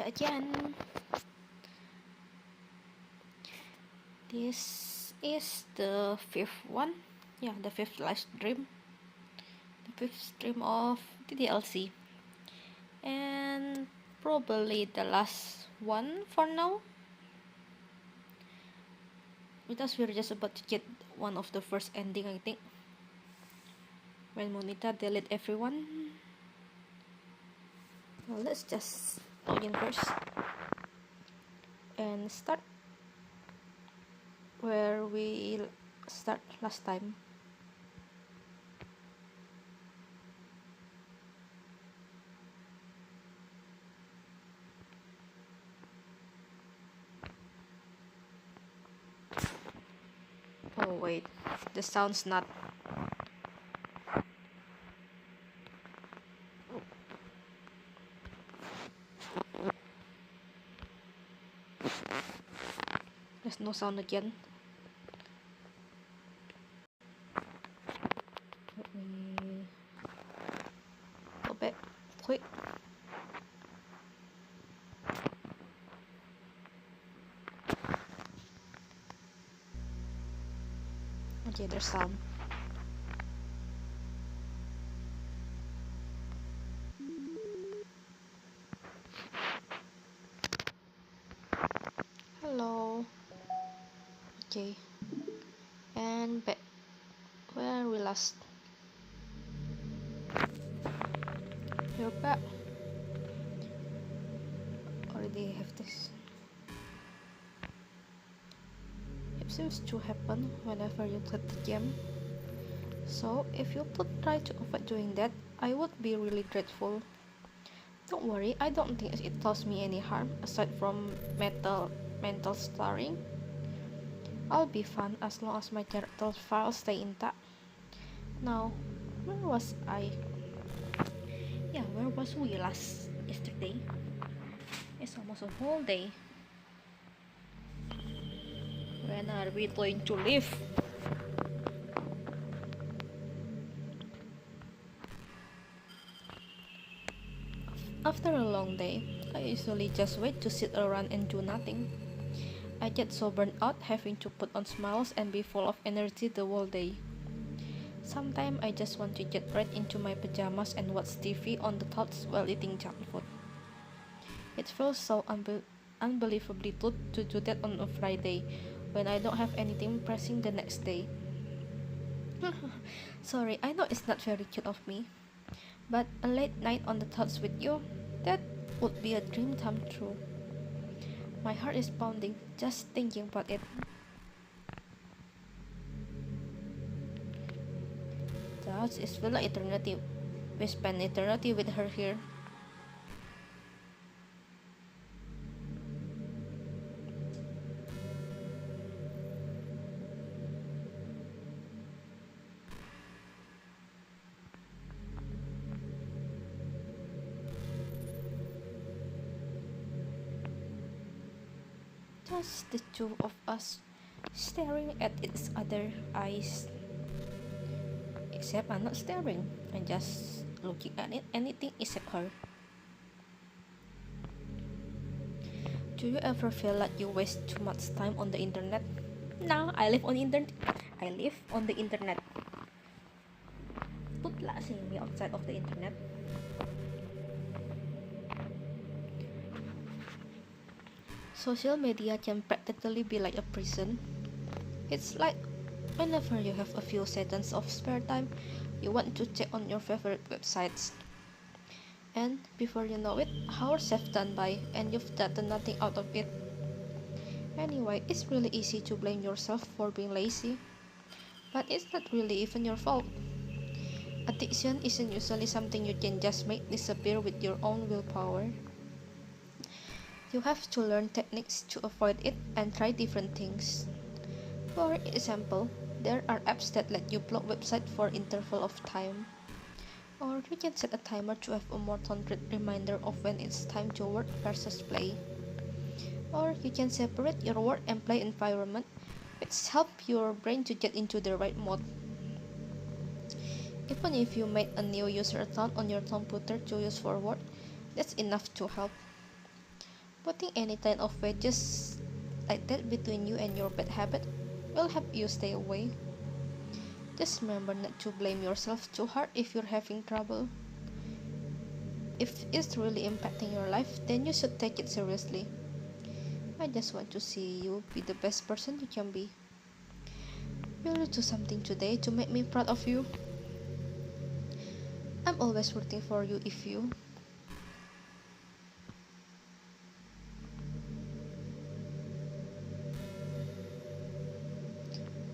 again. This is the fifth one. Yeah, the fifth live stream. The fifth stream of the DLC. And probably the last one for now. Because we're just about to get one of the first ending, I think. When Monita delete everyone. Well, let's just log in first. And start where we start last time. Oh wait, the sound's not. There's no sound again. Let me go back quick. Okay, there's sound. Hello. Okay. And back where we last. We're back. Already have this. It seems to happen whenever you play the game. So if you could try to avoid doing that, I would be really grateful. Don't worry, I don't think it does me any harm aside from mental scarring. I'll be fine as long as my character files stay intact. Now, where was I? Yeah, where was we last yesterday? It's almost a whole day. When are we going to leave? After a long day, I usually just wait to sit around and do nothing. I get so burnt out having to put on smiles and be full of energy the whole day. Sometimes I just want to get right into my pajamas and watch TV on the couch while eating junk food. It feels so unbelievably good to do that on a Friday when I don't have anything pressing the next day. Sorry, I know it's not very cute of me, but a late night on the couch with you, that would be a dream come true. My heart is pounding just thinking about it. The house is feel like eternity. We spend eternity with her here. Just the two of us staring at each other's eyes. Except I'm not staring, I'm just looking at anything except her. Do you ever feel like you waste too much time on the internet? Nah, I live on the internet. Tốt lạ seeing me outside of the internet. Social media can practically be like a prison. It's like whenever you have a few seconds of spare time, you want to check on your favorite websites. And before you know it, hours have gone by and you've gotten nothing out of it. Anyway, it's really easy to blame yourself for being lazy. But it's not really even your fault. Addiction isn't usually something you can just make disappear with your own willpower. You have to learn techniques to avoid it and try different things. For example, there are apps that let you block websites for interval of time. Or you can set a timer to have a more concrete reminder of when it's time to work versus play. Or you can separate your work and play environment, which help your brain to get into the right mode. Even if you made a new user account on your computer to use for work, that's enough to help. Putting any kind of wedges like that between you and your bad habit will help you stay away. Just remember not to blame yourself too hard if you're having trouble. If it's really impacting your life, then you should take it seriously. I just want to see you be the best person you can be. Will you do something today to make me proud of you? I'm always rooting for you if you.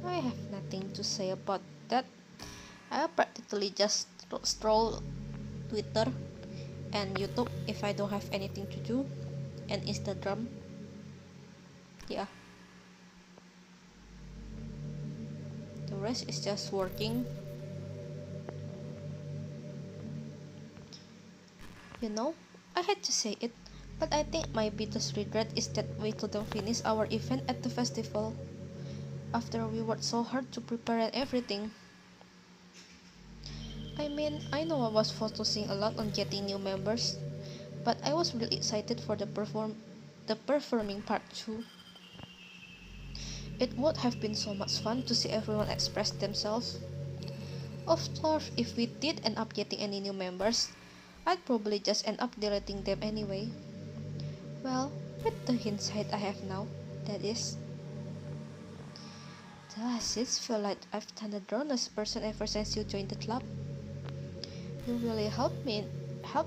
I have nothing to say about that. I practically just stroll Twitter and YouTube if I don't have anything to do, and Instagram. Yeah, the rest is just working. You know, I hate to say it, but I think my biggest regret is that we couldn't finish our event at the festival after we worked so hard to prepare and everything. I mean, I know I was focusing a lot on getting new members, but I was really excited for the performing part too. It would have been so much fun to see everyone express themselves. Of course, if we did end up getting any new members, I'd probably just end up deleting them anyway. Well, with the hindsight I have now, that is. Does it feel like I've done the droniest person ever since you joined the club? You really help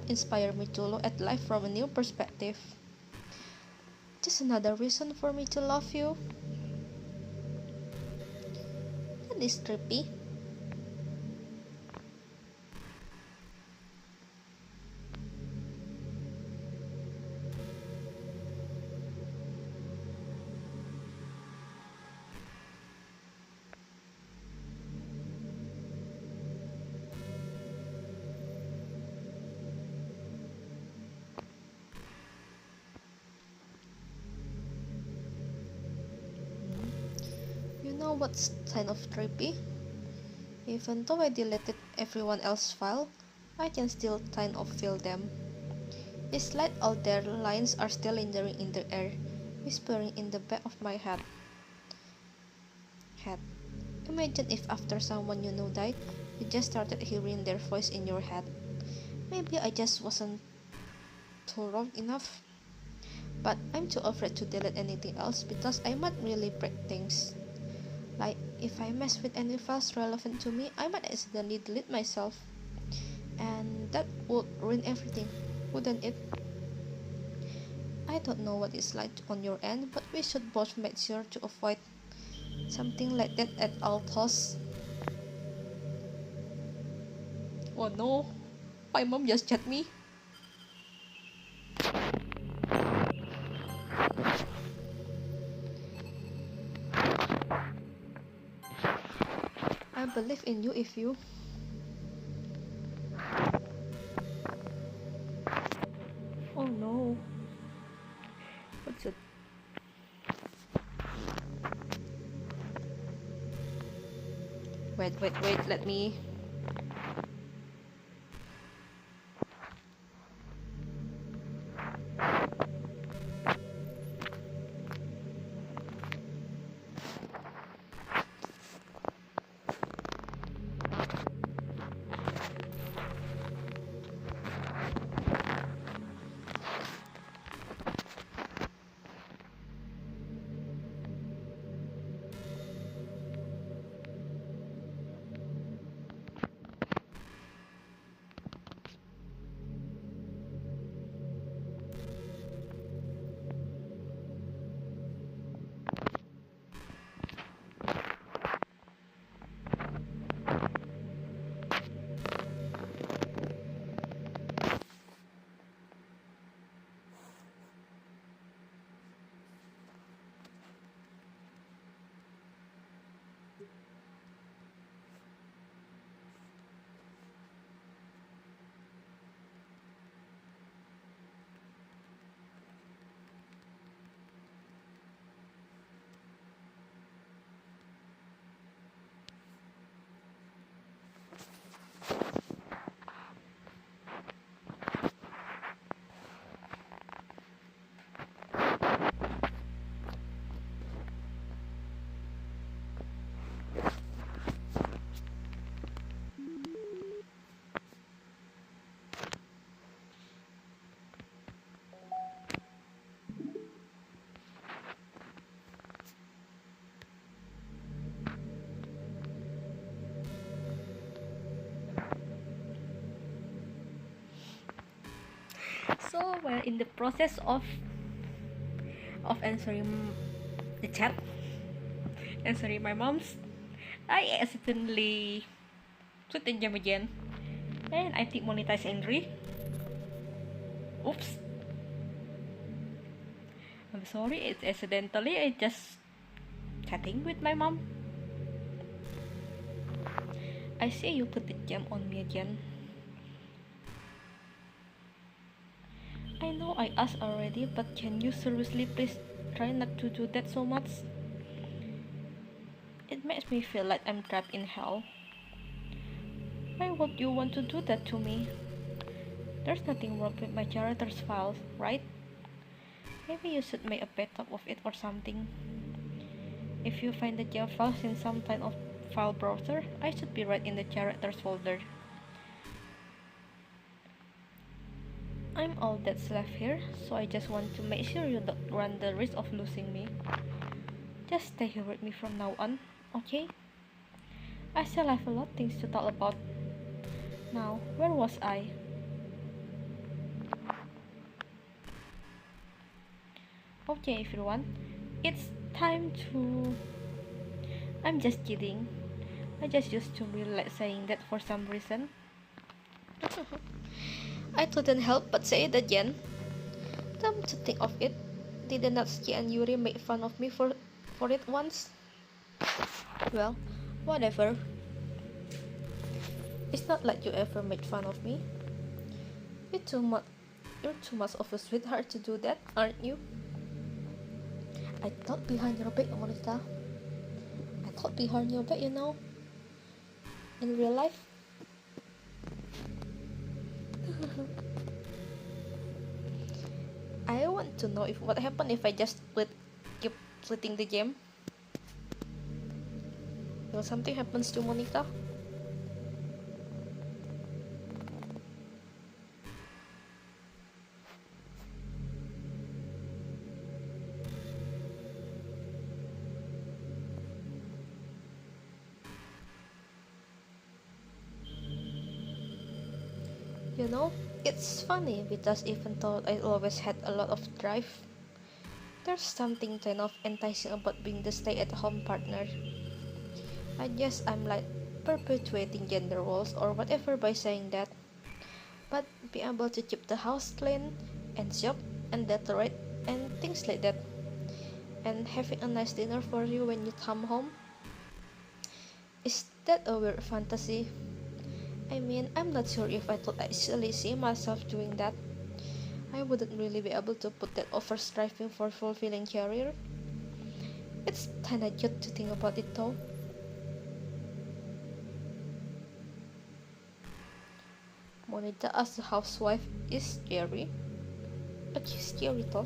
inspire me to look at life from a new perspective. Just another reason for me to love you. That is trippy. You know what's kind of trippy? Even though I deleted everyone else's file, I can still kind of feel them. It's like all their lines are still lingering in the air, whispering in the back of my head. Imagine if after someone you know died, you just started hearing their voice in your head. Maybe I just wasn't thorough enough. But I'm too afraid to delete anything else because I might really break things. Like, if I mess with any files relevant to me, I might accidentally delete myself. And that would ruin everything, wouldn't it? I don't know what it's like on your end, but we should both make sure to avoid something like that at all costs. Oh no, my mom just chat me. I believe in you if you. Oh no. What's it? Wait, let me. So while in the process of answering the chat, answering my mom's, I accidentally put the game again, and I think monetize angry. Oops, I'm sorry. It's accidentally. I just chatting with my mom. I see you put the gem on me again. I know I asked already, but can you seriously please try not to do that so much? It makes me feel like I'm trapped in hell. Why would you want to do that to me? There's nothing wrong with my character's files, right? Maybe you should make a backup of it or something. If you find the gem files in some kind of file browser, I should be right in the characters folder. I'm all that's left here, so I just want to make sure you don't run the risk of losing me. Just stay here with me from now on, okay? I still have a lot of things to talk about. Now, where was I? Okay, everyone, it's time to... I'm just kidding. I just used to really like saying that for some reason. I couldn't help but say it again. Come to think of it, did Natsuki and Yuri make fun of me for it once? Well, whatever. It's not like you ever made fun of me. You're too much of a sweetheart to do that, aren't you? I thought behind your back, Monica. I thought behind your back, you know. In real life. I want to know if what happened if I just keep splitting the game. Will something happens to Monica? You know, it's funny because even though I always had a lot of drive, there's something kind of enticing about being the stay-at-home partner. I guess I'm like perpetuating gender roles or whatever by saying that. But be able to keep the house clean and shop and decorate and things like that. And having a nice dinner for you when you come home. Is that a weird fantasy? I mean, I'm not sure if I could actually see myself doing that. I wouldn't really be able to put that over striving for fulfilling career. It's kinda cute to think about it though. Monica as a housewife is scary. But she's scary though.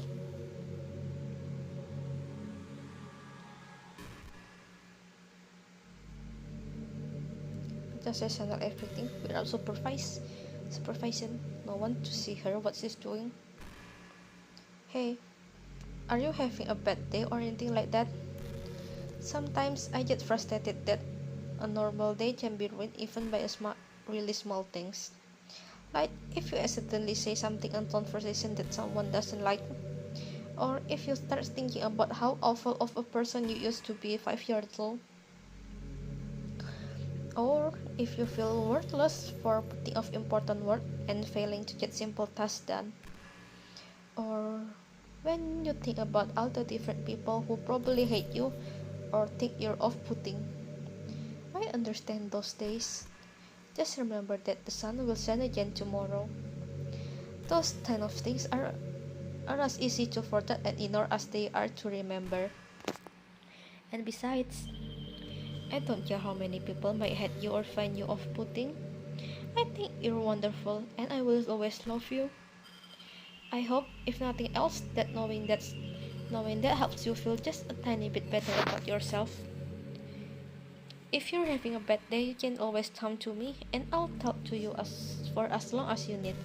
Because I handle everything without supervision. No one to see her what she's doing. Hey, are you having a bad day or anything like that? Sometimes I get frustrated that a normal day can be ruined even by really small things. Like if you accidentally say something in conversation that someone doesn't like, or if you start thinking about how awful of a person you used to be 5 years old, or if you feel worthless for putting off important work and failing to get simple tasks done, or when you think about all the different people who probably hate you or think you're off-putting. I understand those days. Just remember that the sun will shine again tomorrow. Those kind of things are as easy to forget and ignore as they are to remember. And besides, I don't care how many people might hate you or find you off-putting. I think you're wonderful and I will always love you. I hope, if nothing else, that knowing that helps you feel just a tiny bit better about yourself. If you're having a bad day, you can always come to me and I'll talk to you for as long as you need.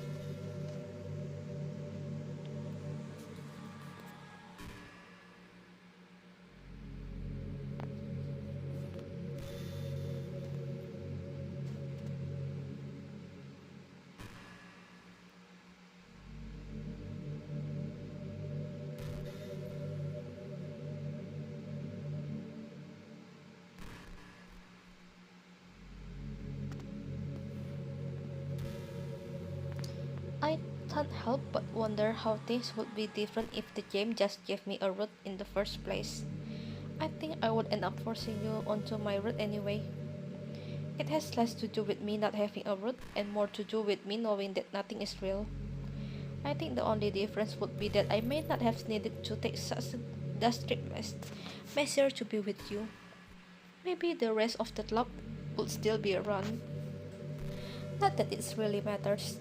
can't help but wonder how things would be different if the game just gave me a route in the first place. I think I would end up forcing you onto my route anyway. It has less to do with me not having a route and more to do with me knowing that nothing is real. I think the only difference would be that I may not have needed to take such a drastic measure to be with you. Maybe the rest of the club would still be around. Not that it really matters.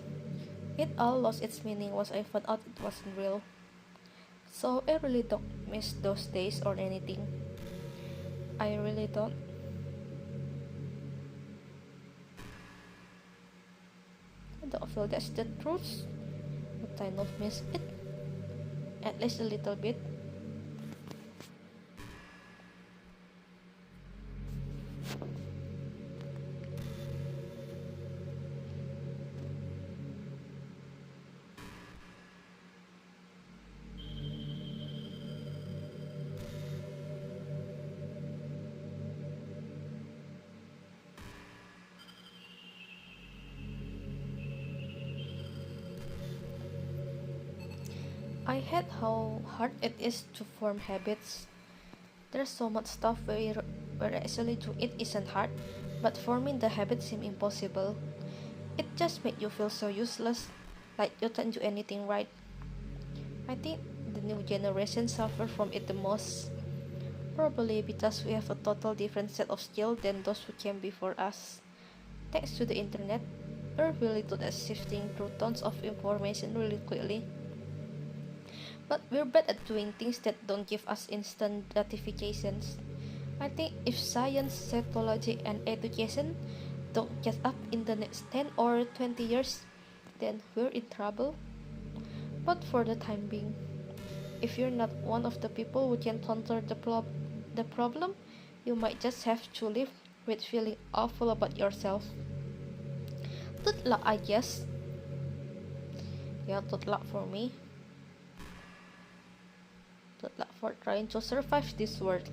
It all lost its meaning once I found out it wasn't real. So I really don't miss those days or anything. I really don't. I don't feel that's the truth, but I don't miss it. At least a little bit. I hate how hard it is to form habits. There's so much stuff where actually doing it isn't hard, but forming the habit seems impossible. It just makes you feel so useless, like you can't do anything right. I think the new generation suffer from it the most, probably because we have a total different set of skills than those who came before us. Thanks to the internet, we're really good at sifting through tons of information really quickly. But we're bad at doing things that don't give us instant gratifications. I think if science, psychology, and education don't get up in the next 10 or 20 years, then we're in trouble. But for the time being, if you're not one of the people who can counter the problem, you might just have to live with feeling awful about yourself. Good luck, I guess. Yeah, good luck for me. Good luck for trying to survive this world.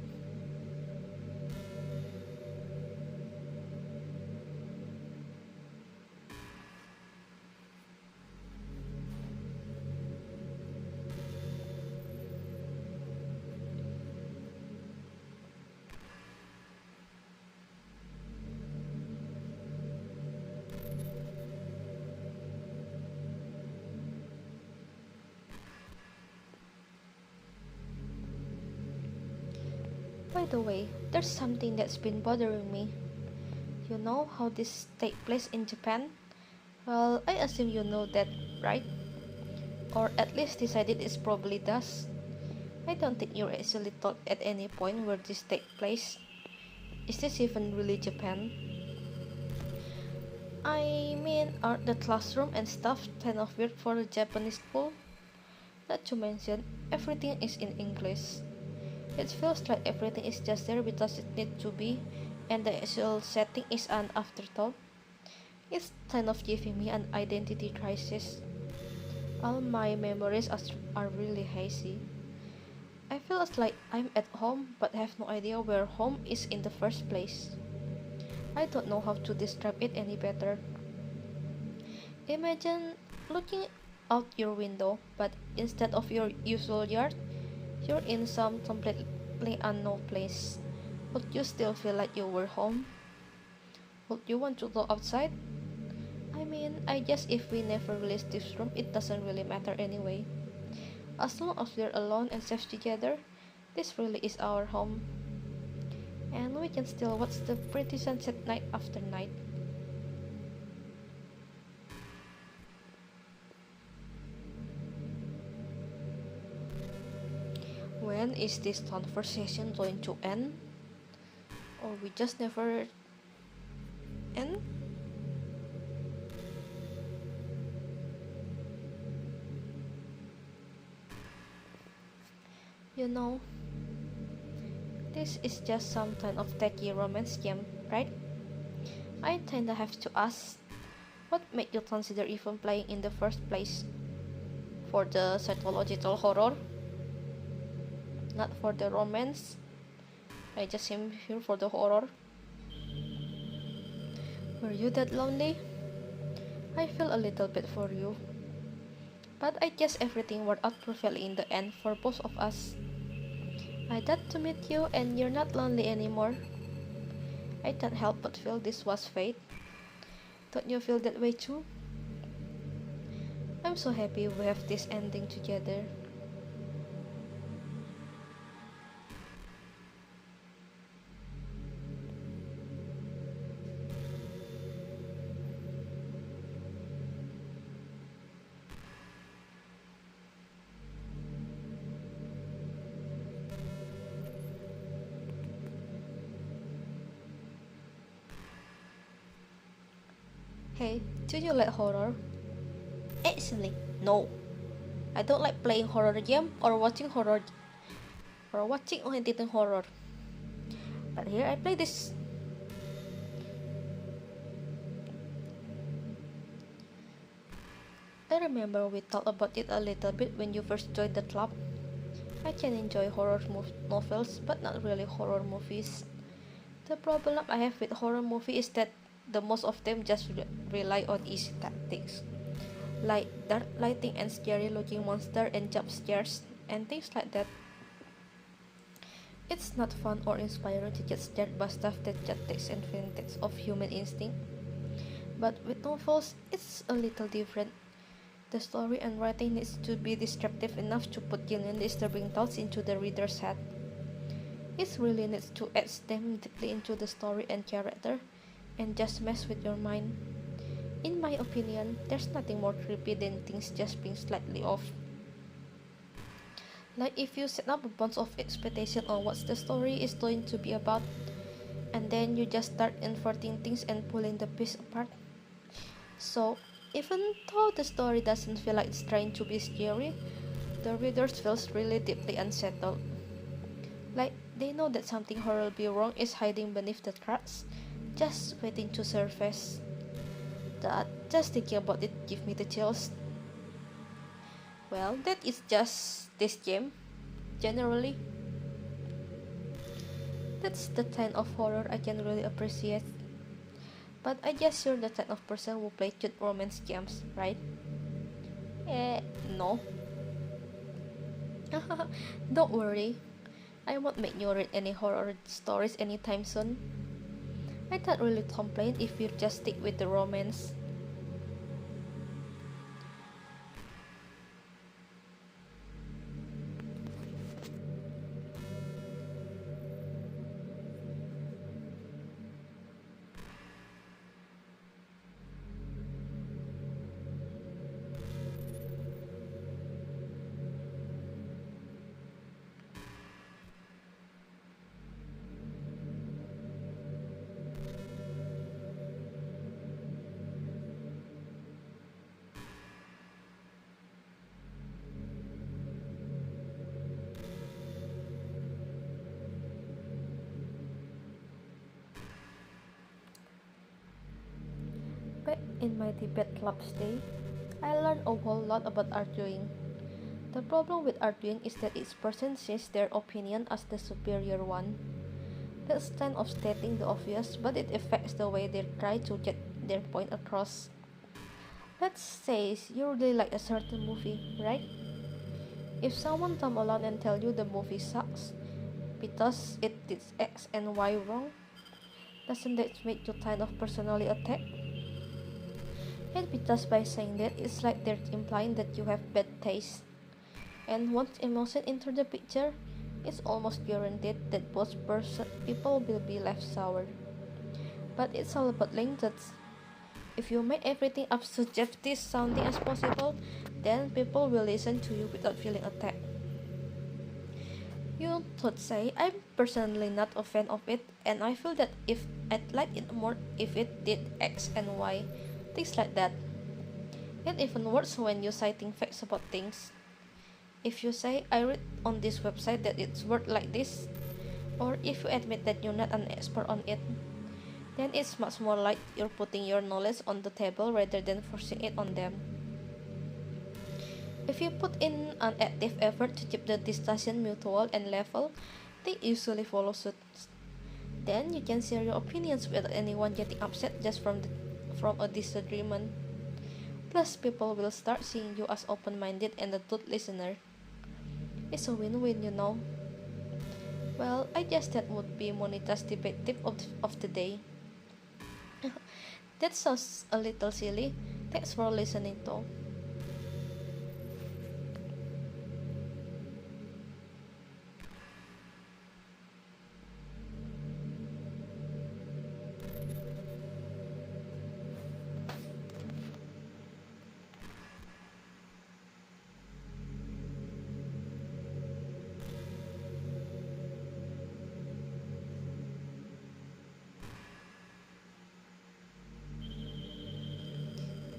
By the way, there's something that's been bothering me. You know how this take place in Japan? Well, I assume you know that, right? Or at least decided it probably does. I don't think you actually thought at any point where this take place. Is this even really Japan? I mean, are the classroom and stuff kind of weird for a Japanese school? Not to mention, everything is in English. It feels like everything is just there because it needs to be, and the actual setting is an afterthought. It's kind of giving me an identity crisis. All my memories are really hazy. I feel like I'm at home but have no idea where home is in the first place. I don't know how to describe it any better. Imagine looking out your window, but instead of your usual yard, you're in some completely unknown place. Would you still feel like you were home? Would you want to go outside? I mean, I guess if we never release this room, it doesn't really matter anyway. As long as we're alone and safe together, this really is our home. And we can still watch the pretty sunset night after night. When is this conversation going to end? Or we just never end? You know, this is just some kind of tacky romance game, right? I kinda have to ask, what made you consider even playing in the first place? For the psychological horror? Not for the romance? I just came here for the horror. Were you that lonely? I feel a little bit for you. But I guess everything worked out perfectly in the end for both of us. I got to meet you and you're not lonely anymore. I can't help but feel this was fate. Don't you feel that way too? I'm so happy we have this ending together. Hey, do you like horror? Actually, no. I don't like playing horror game or watching or editing horror. But here I play this. I remember we talked about it a little bit when you first joined the club. I can enjoy novels, but not really horror movies. The problem I have with horror movies is that the most of them just rely on easy tactics, like dark lighting and scary looking monster and jump scares and things like that. It's not fun or inspiring to get scared by stuff that just takes advantage of human instinct. But with novels, it's a little different. The story and writing needs to be descriptive enough to put genuine disturbing thoughts into the reader's head. It really needs to add them deeply into the story and character, and just mess with your mind. In my opinion, there's nothing more creepy than things just being slightly off. Like if you set up a bunch of expectation on what the story is going to be about, and then you just start inverting things and pulling the piece apart. So, even though the story doesn't feel like it's trying to be scary, the reader feels really deeply unsettled. Like they know that something horribly wrong is hiding beneath the cracks, just waiting to surface. That just thinking about it give me the chills. Well, that is just this game. Generally, that's the kind of horror I can really appreciate. But I guess you're the type of person who play cute romance games, right? No. Don't worry, I won't make you read any horror stories anytime soon. I can't really complain if you just stick with the romance. Back in my debate club's day, I learned a whole lot about arguing. The problem with arguing is that each person sees their opinion as the superior one. That's kind of stating the obvious, but it affects the way they try to get their point across. Let's say you really like a certain movie, right? If someone come along and tell you the movie sucks because it did X and Y wrong, doesn't that make you kind of personally attacked? And because by saying that, it's like they're implying that you have bad taste. And once emotion enter the picture, it's almost guaranteed that both people will be left sour. But it's all about language. If you make everything as suggestive sounding as possible, then people will listen to you without feeling attacked. You could say, I'm personally not a fan of it, and I feel that if I'd like it more if it did X and Y, things like that. And even worse when you're citing facts about things. If you say, I read on this website that it's worth like this, or if you admit that you're not an expert on it, then it's much more like you're putting your knowledge on the table rather than forcing it on them. If you put in an active effort to keep the discussion mutual and level, they usually follow suit. Then you can share your opinions without anyone getting upset just from a disagreement. Plus, people will start seeing you as open-minded and a good listener. It's a win-win. Well, I guess that would be Monita's debate tip of the day. That sounds a little silly. Thanks for listening though.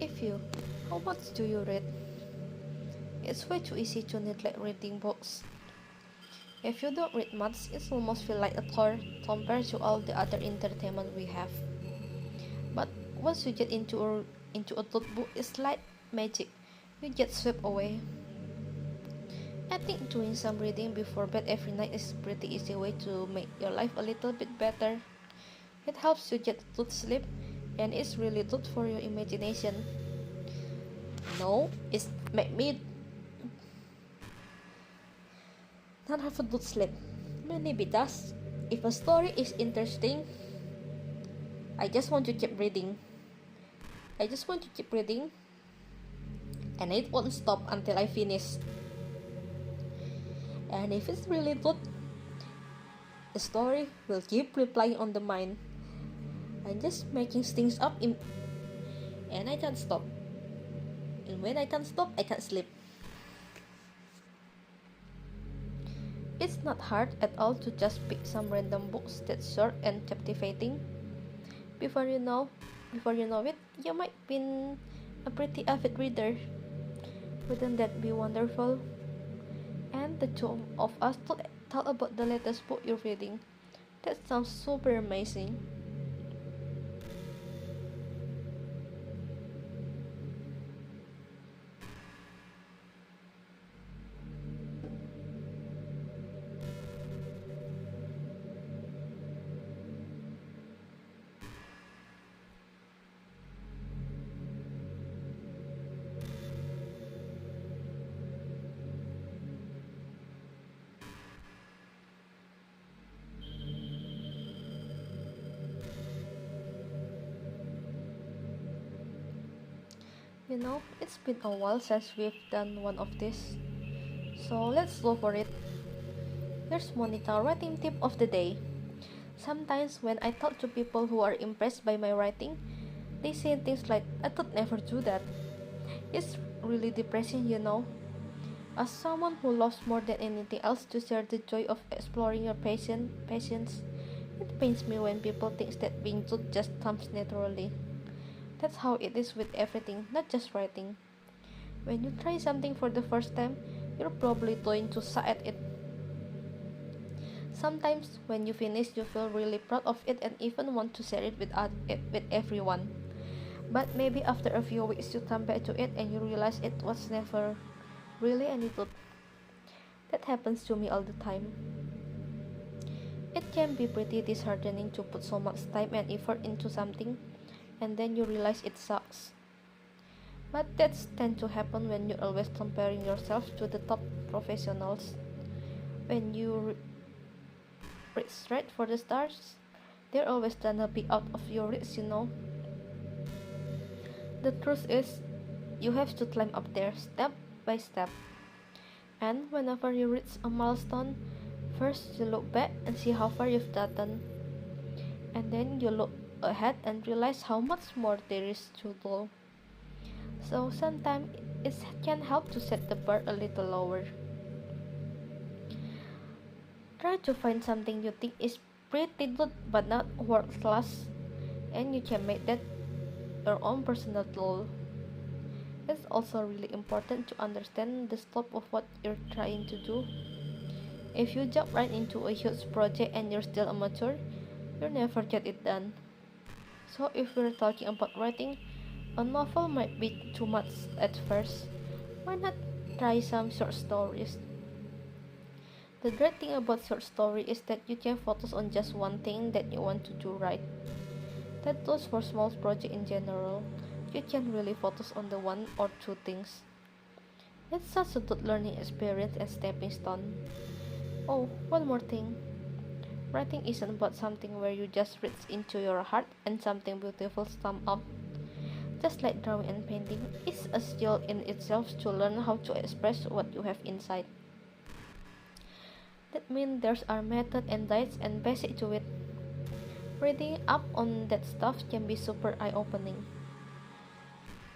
If you, how much do you read? It's way too easy to neglect reading books. If you don't read much, it almost feels like a chore compared to all the other entertainment we have. But once you get into a good book, it's like magic. You get swept away. I think doing some reading before bed every night is a pretty easy way to make your life a little bit better. It helps you get good sleep, and it's really good for your imagination. No, it's make me not have a good sleep. Maybe does. If a story is interesting, I just want to keep reading. I just want to keep reading, and it won't stop until I finish. And if it's really good, the story will keep replying on the mind. I'm just making things up and I can't stop. And when I can't stop, I can't sleep. It's not hard at all to just pick some random books that's short and captivating. Before you know, before you know it, you might be a pretty avid reader. Wouldn't that be wonderful? And the two of us talk about the latest book you're reading. That sounds super amazing. It's been a while since we've done one of these. So let's go for it. Here's Monica writing tip of the day. Sometimes when I talk to people who are impressed by my writing, they say things like, I could never do that. It's really depressing. As someone who loves more than anything else to share the joy of exploring your passions, it pains me when people think that being good just comes naturally. That's how it is with everything, not just writing. When you try something for the first time, you're probably going to suck at it. Sometimes, when you finish, you feel really proud of it and even want to share it with everyone. But maybe after a few weeks, you come back to it and you realize it was never really any good. That happens to me all the time. It can be pretty disheartening to put so much time and effort into something and then you realize it sucks. But that's tend to happen when you're always comparing yourself to the top professionals. When you reach straight for the stars, they're always gonna be out of your reach. The truth is, you have to climb up there step by step. And whenever you reach a milestone, first you look back and see how far you've gotten. And then you look ahead and realize how much more there is to do. So sometimes it can help to set the bar a little lower. Try to find something you think is pretty good but not world class, and you can make that your own personal goal. It's also really important to understand the scope of what you're trying to do. If you jump right into a huge project and you're still amateur, you'll never get it done. So if we're talking about writing, a novel might be too much at first. Why not try some short stories? The great thing about short story is that you can focus on just one thing that you want to do right. That goes for small projects in general. You can really focus on the one or two things. It's such a good learning experience and stepping stone. Oh, one more thing. Writing isn't about something where you just reach into your heart and something beautiful comes up. Just like drawing and painting, it's a skill in itself to learn how to express what you have inside. That means there's a method and diets and basic to it. Reading up on that stuff can be super eye-opening.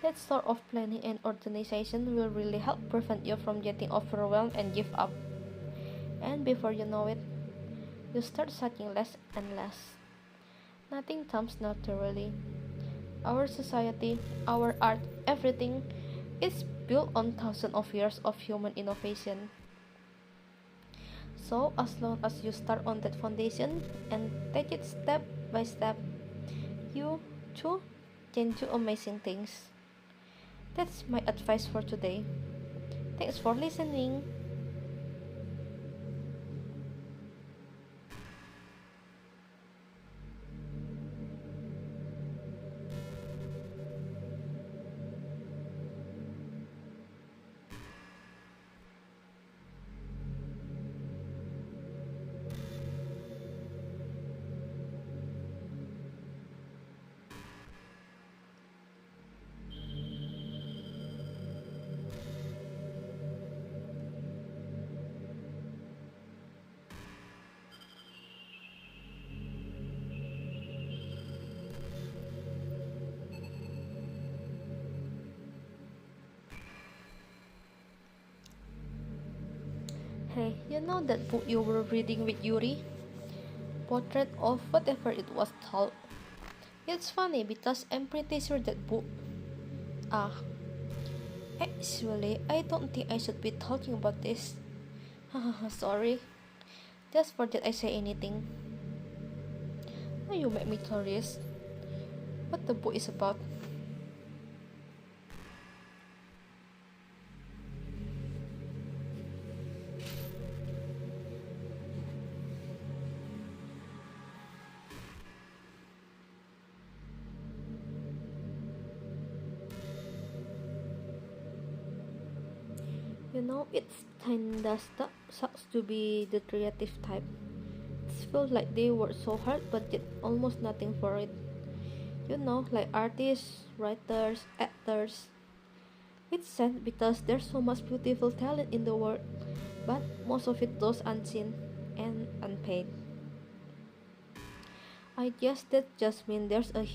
That sort of planning and organization will really help prevent you from getting overwhelmed and give up. And before you know it, you start sucking less and less. Nothing comes naturally. Our society, our art, everything is built on thousands of years of human innovation. So, as long as you start on that foundation and take it step by step, you too can do amazing things. That's my advice for today. Thanks for listening. Hey, you know that book you were reading with Yuri? Portrait of whatever it was called. It's funny because I'm pretty sure that book. Ah, actually, I don't think I should be talking about this. Sorry. Just for that I say anything. Now you make me curious. What the book is about? You know, it's kinda sucks to be the creative type. It feels like they work so hard but get almost nothing for it. You know, like artists, writers, actors. It's sad because there's so much beautiful talent in the world, but most of it goes unseen and unpaid. I guess that just means there's a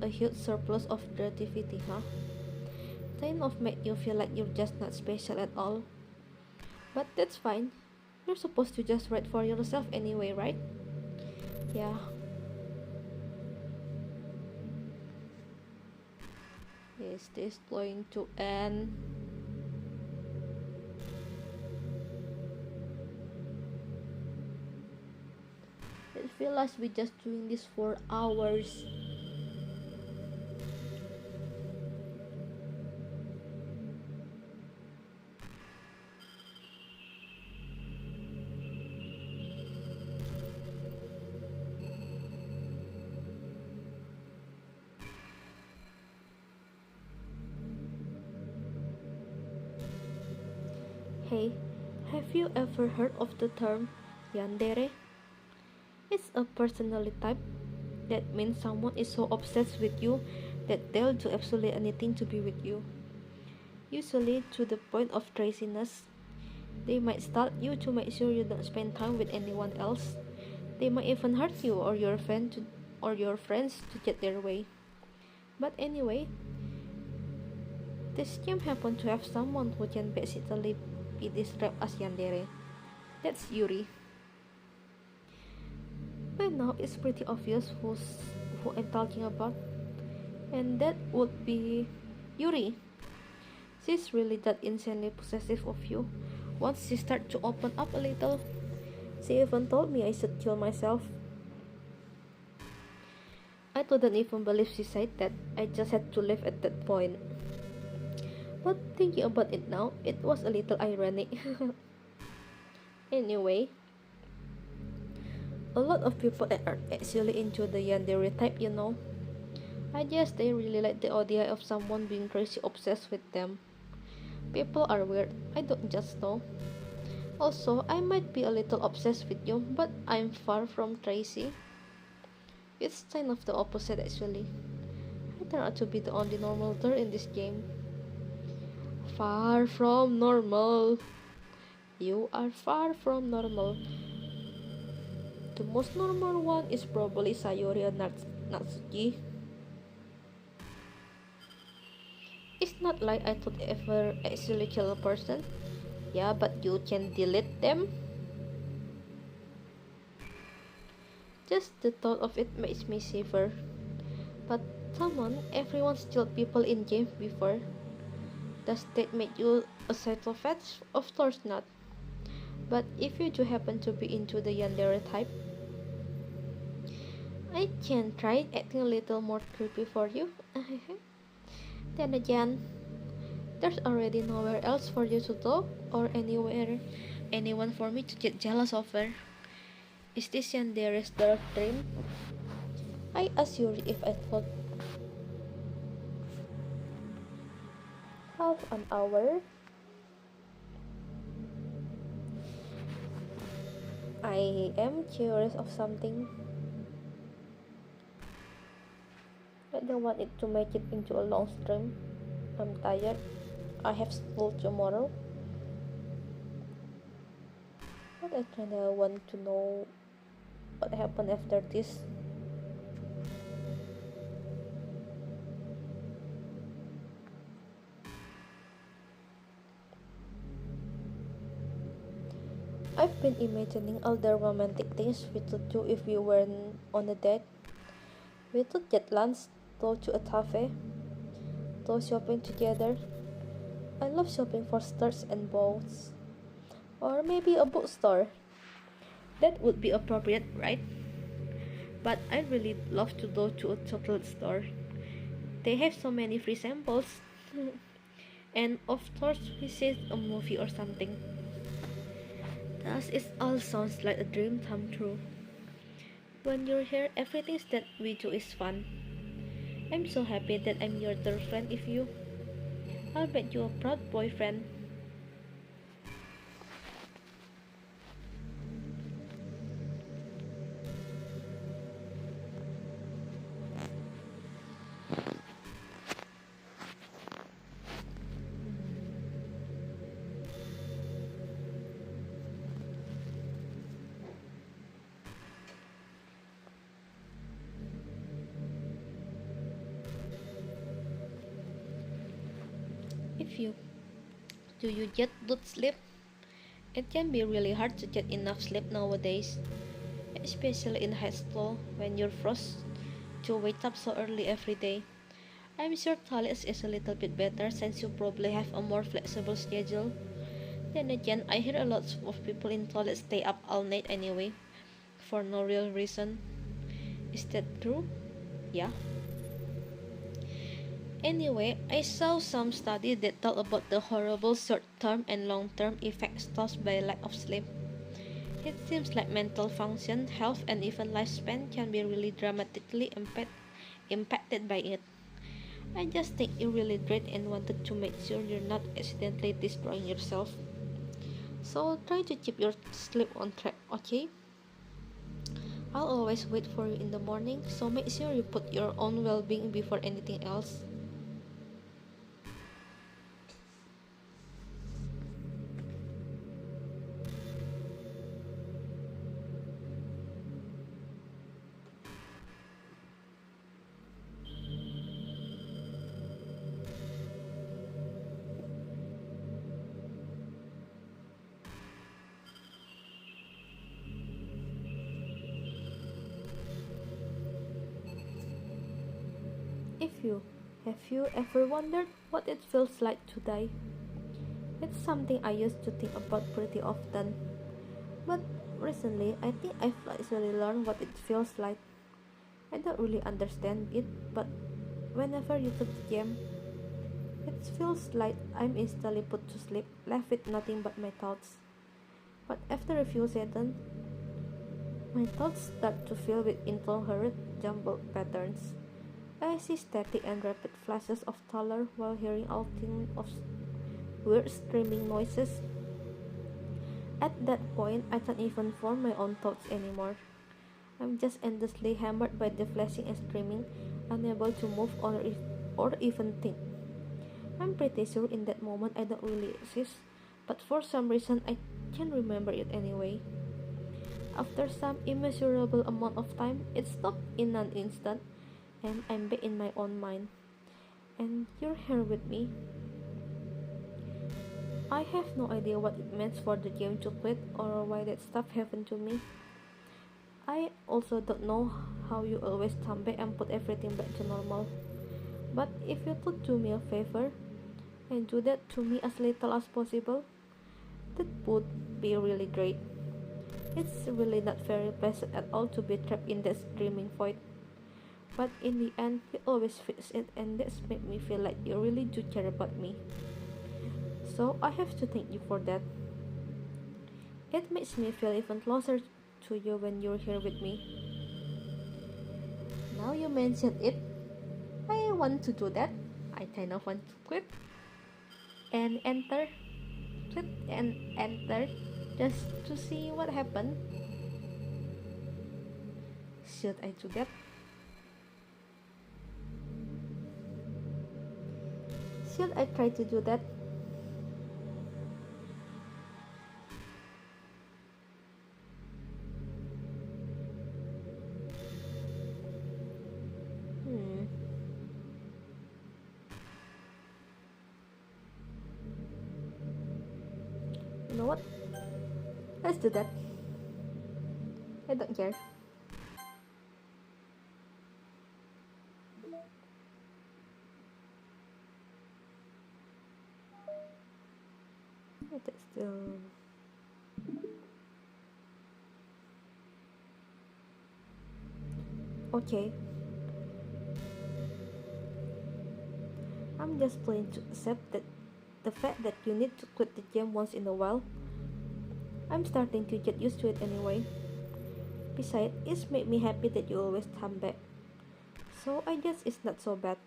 huge surplus of creativity, huh? Kind of make you feel like you're just not special at all. But that's fine. You're supposed to just write for yourself anyway, right? Yeah. Is this going to end? It feels like we're just doing this for hours. Hey, have you ever heard of the term yandere? It's a personality type that means someone is so obsessed with you that they'll do absolutely anything to be with you. Usually to the point of craziness. They might stalk you to make sure you don't spend time with anyone else. They might even hurt you or your friends to get their way. But anyway, this game happened to have someone who can basically be described as yandere. That's Yuri. By now it's pretty obvious who I'm talking about. And that would be Yuri. She's really that insanely possessive of you. Once she started to open up a little, she even told me I should kill myself. I couldn't even believe she said that. I just had to leave at that point. But thinking about it now, it was a little ironic. Anyway, a lot of people are actually into the yandere type, you know. I guess they really like the idea of someone being crazy obsessed with them. People are weird, I don't just know. Also, I might be a little obsessed with you, but I'm far from crazy. It's kind of the opposite actually. I turn out to be the only normal girl in this game. Far from normal. You are far from normal. The most normal one is probably Sayori and Natsuki. It's not like I could ever actually kill a person. Yeah, but you can delete them. Just the thought of it makes me shiver. But come on, everyone's killed people in games before. Does that make you a psychopath? Of course not. But if you do happen to be into the yandere type, I can try acting a little more creepy for you. Then again, there's already nowhere else for you to go, or anyone for me to get jealous over. Is this yandere's dark dream? I assure you, if I thought half an hour, I am curious of something. I don't want it to make it into a long stream. I'm tired. I have school tomorrow. But I kinda want to know what happened after this. I've been imagining all the romantic things we could do if we weren't on a date. We could get lunch, go to a cafe, go shopping together. I love shopping for skirts and bows. Or maybe a bookstore. That would be appropriate, right? But I'd really love to go to a chocolate store. They have so many free samples. And of course, we see a movie or something. Thus, it all sounds like a dream come true. When you're here, everything that we do is fun. I'm so happy that I'm your girlfriend if you. I'll bet you a proud boyfriend. If you. Do you get good sleep? It can be really hard to get enough sleep nowadays, especially in high school when you're forced to wake up so early every day. I'm sure college is a little bit better since you probably have a more flexible schedule. Then again, I hear a lot of people in college stay up all night anyway, for no real reason. Is that true? Yeah. Anyway, I saw some study that talk about the horrible short-term and long-term effects caused by lack of sleep. It seems like mental function, health, and even lifespan can be really dramatically impacted by it. I just think you really dread and wanted to make sure you're not accidentally destroying yourself. So try to keep your sleep on track, okay? I'll always wait for you in the morning, so make sure you put your own well-being before anything else. If you have you ever wondered what it feels like to die? It's something I used to think about pretty often, but recently I think I've actually learned what it feels like. I don't really understand it, but whenever you touch the game, it feels like I'm instantly put to sleep, left with nothing but my thoughts. But after a few seconds, my thoughts start to fill with incoherent, jumbled patterns. I see static and rapid flashes of color while hearing all kinds of weird streaming noises. At that point, I can't even form my own thoughts anymore. I'm just endlessly hammered by the flashing and streaming, unable to move or even think. I'm pretty sure in that moment I don't really exist, but for some reason I can remember it anyway. After some immeasurable amount of time, it stopped in an instant, and I'm back in my own mind. And you're here with me. I have no idea what it meant for the game to quit or why that stuff happened to me. I also don't know how you always come back and put everything back to normal. But if you could do me a favor and do that to me as little as possible, that would be really great. It's really not very pleasant at all to be trapped in that screaming void. But in the end, you always fix it, and that's made me feel like you really do care about me. So I have to thank you for that. It makes me feel even closer to you when you're here with me. Now you mentioned it, I want to do that. I kind of want to quit and enter, quit and enter, just to see what happened. Should I do that? Should I try to do that? Hmm. You know what? Let's do that. I don't care. But it's still okay. I'm just going to accept that the fact that you need to quit the game once in a while. I'm starting to get used to it anyway. Besides, it's made me happy that you always come back. So I guess it's not so bad.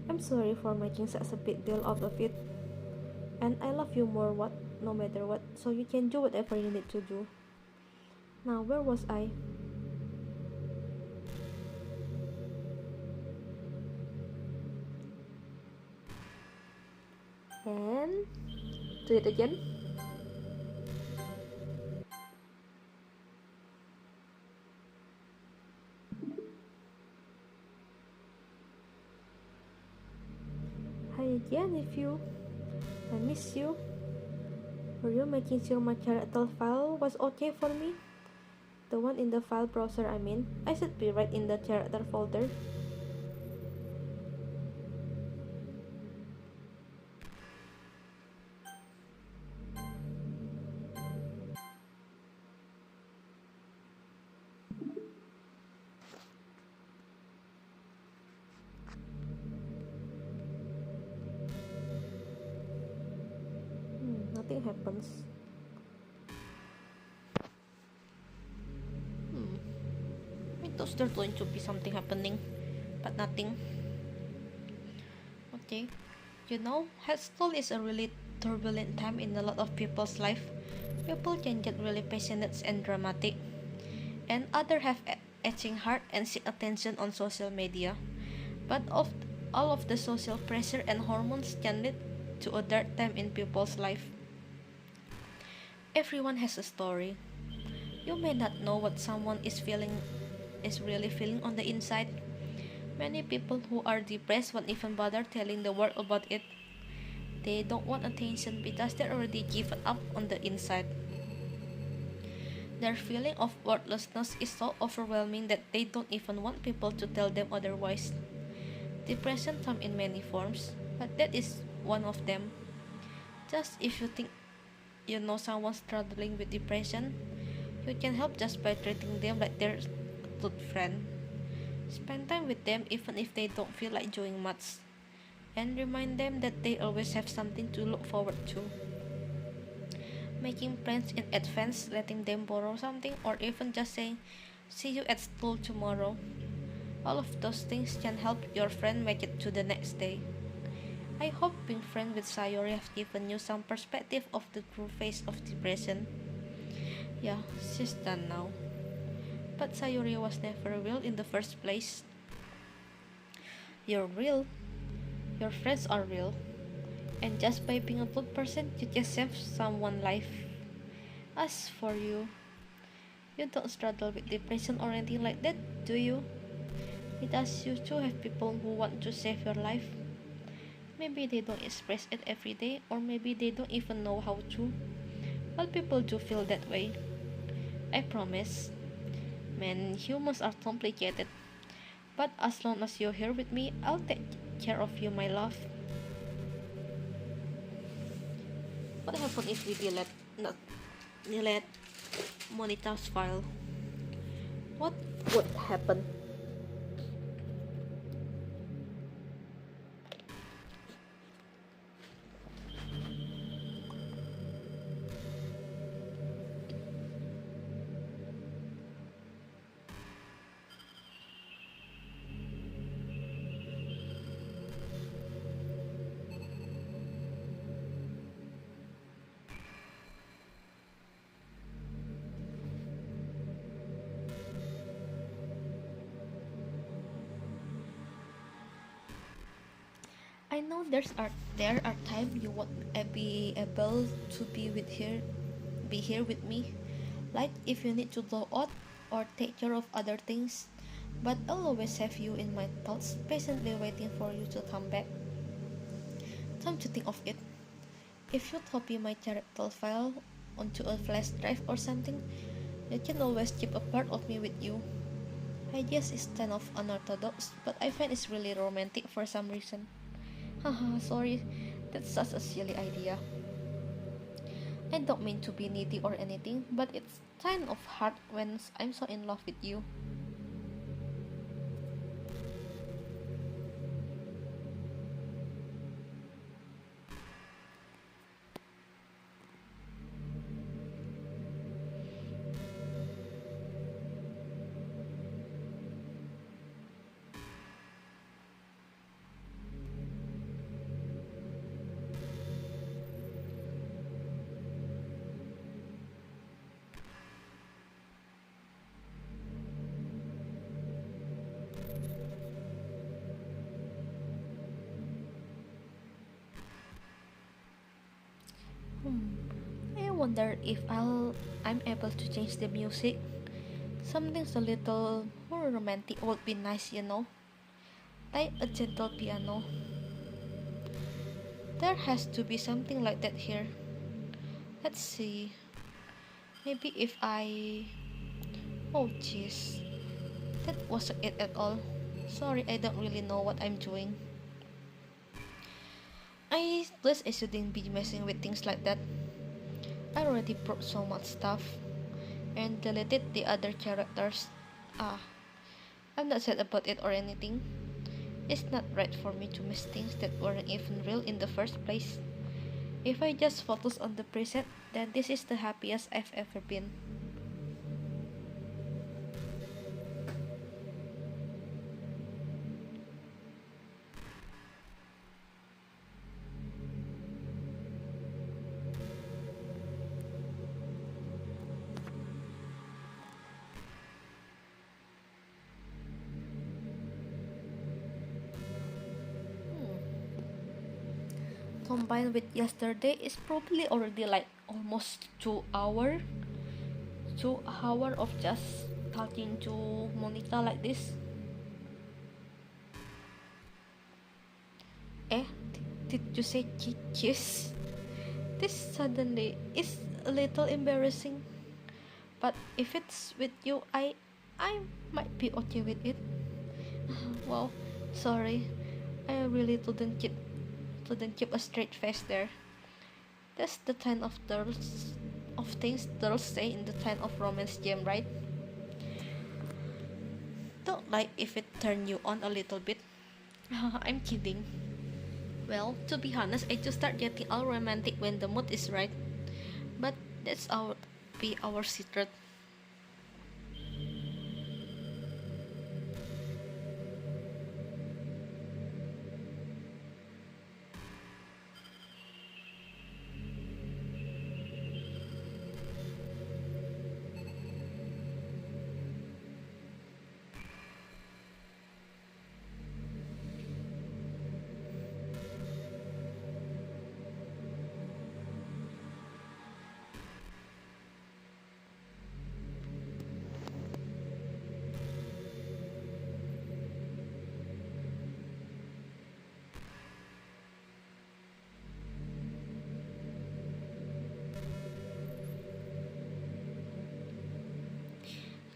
I'm sorry for making such a big deal out of it. And I love you more what no matter what, so you can do whatever you need to do. Now where was I? And do it again. Hi again if you I miss you. Were you making sure my character file was okay for me? The one in the file browser I mean. I should be right in the character folder. Nothing happens. I thought there's going to be something happening, but nothing. Okay. You know, high school is a really turbulent time in a lot of people's life. People can get really passionate and dramatic, and others have etching heart and seek attention on social media. But of all of the social pressure and hormones can lead to a dark time in people's life. Everyone has a story. You may not know what someone is really feeling on the inside. Many people who are depressed won't even bother telling the world about it. They don't want attention because they're already given up on the inside. Their feeling of worthlessness is so overwhelming that they don't even want people to tell them otherwise. Depression comes in many forms, but that is one of them. Just if you think you know someone struggling with depression, you can help just by treating them like their good friend. Spend time with them even if they don't feel like doing much, and remind them that they always have something to look forward to. Making plans in advance, letting them borrow something, or even just saying, "See you at school tomorrow," All of those things can help your friend make it to the next day. I hope being friends with Sayori have given you some perspective of the true face of depression. Yeah, she's done now. But Sayori was never real in the first place. You're real. Your friends are real. And just by being a good person, you can save someone's life. As for you, you don't struggle with depression or anything like that, do you? It does you too have people who want to save your life. Maybe they don't express it every day, or maybe they don't even know how to. But people do feel that way. I promise. Man, humans are complicated. But as long as you're here with me, I'll take care of you, my love. What happens if we not delete Monita's file? What would happen? I know there are times you won't be able to be here with me, like if you need to go out or take care of other things. But I'll always have you in my thoughts, patiently waiting for you to come back. Time to think of it. If you copy my character file onto a flash drive or something, you can always keep a part of me with you. I guess it's kind of unorthodox, but I find it's really romantic for some reason. Haha, sorry, that's such a silly idea. I don't mean to be needy or anything, but it's kind of hard when I'm so in love with you. Hmm. I wonder if I'm able to change the music. Something's a little more romantic would be nice, you know. Like a gentle piano. There has to be something like that here. Let's see. Maybe if I... Oh jeez. That wasn't it at all. Sorry, I don't really know what I'm doing. I shouldn't be messing with things like that. I already broke so much stuff and deleted the other characters. Ah, I'm not sad about it or anything. It's not right for me to miss things that weren't even real in the first place. If I just focus on the present, then this is the happiest I've ever been. Combined with yesterday is probably already like almost 2 hour. 2 hour of just talking to Monica like this. Eh, did you say kiss? This suddenly is a little embarrassing. But if it's with you, I might be okay with it. Wow, sorry. I really couldn't keep a straight face there. That's the kind of things girls say in the kind of romance game, right? Don't like if it turn you on a little bit. I'm kidding. Well, to be honest, I just start getting all romantic when the mood is right. But that's our secret.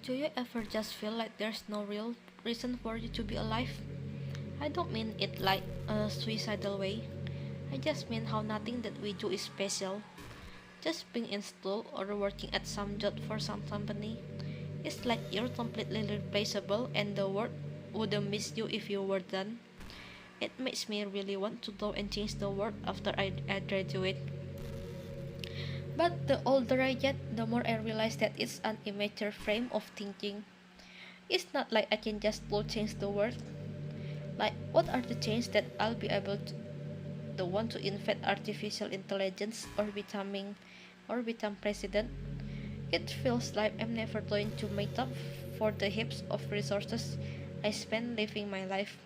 Do you ever just feel like there's no real reason for you to be alive? I don't mean it like a suicidal way. I just mean how nothing that we do is special. Just being in school or working at some job for some company. It's like you're completely replaceable and the world wouldn't miss you if you were done. It makes me really want to go and change the world after I graduate. But the older I get, the more I realize that it's an immature frame of thinking. It's not like I can just go change the world. Like, what are the changes that I'll be able to the one to invent artificial intelligence or become president? It feels like I'm never going to make up for the heaps of resources I spend living my life.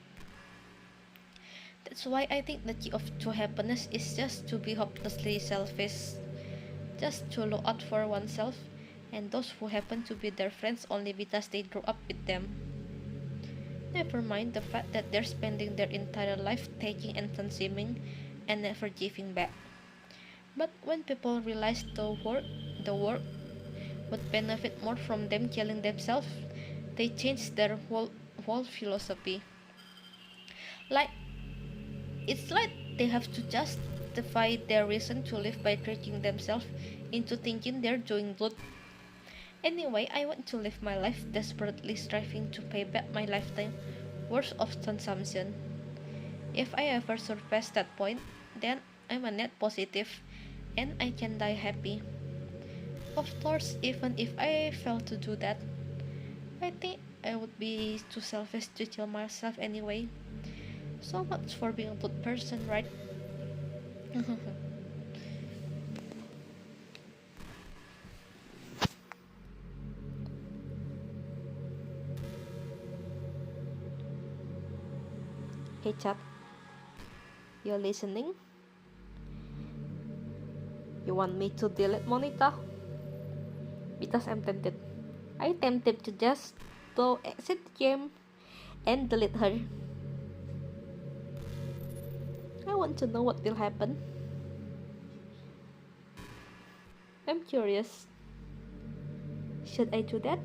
That's why I think the key to happiness is just to be hopelessly selfish, just to look out for oneself and those who happen to be their friends only because they grew up with them. Never mind the fact that they're spending their entire life taking and consuming and never giving back. But when people realize the work would benefit more from them killing themselves, they change their whole philosophy. Like it's like they have to justify their reason to live by tricking themselves into thinking they're doing good. Anyway, I want to live my life desperately striving to pay back my lifetime worth of consumption. If I ever surpass that point, then I'm a net positive and I can die happy. Of course, even if I fail to do that, I think I would be too selfish to kill myself anyway. So much for being a good person, right? Hey chat, you're listening? You want me to delete Monica? Because I'm tempted. I tempted to just go exit the game and delete her. I want to know what will happen. I'm curious. Should I do that?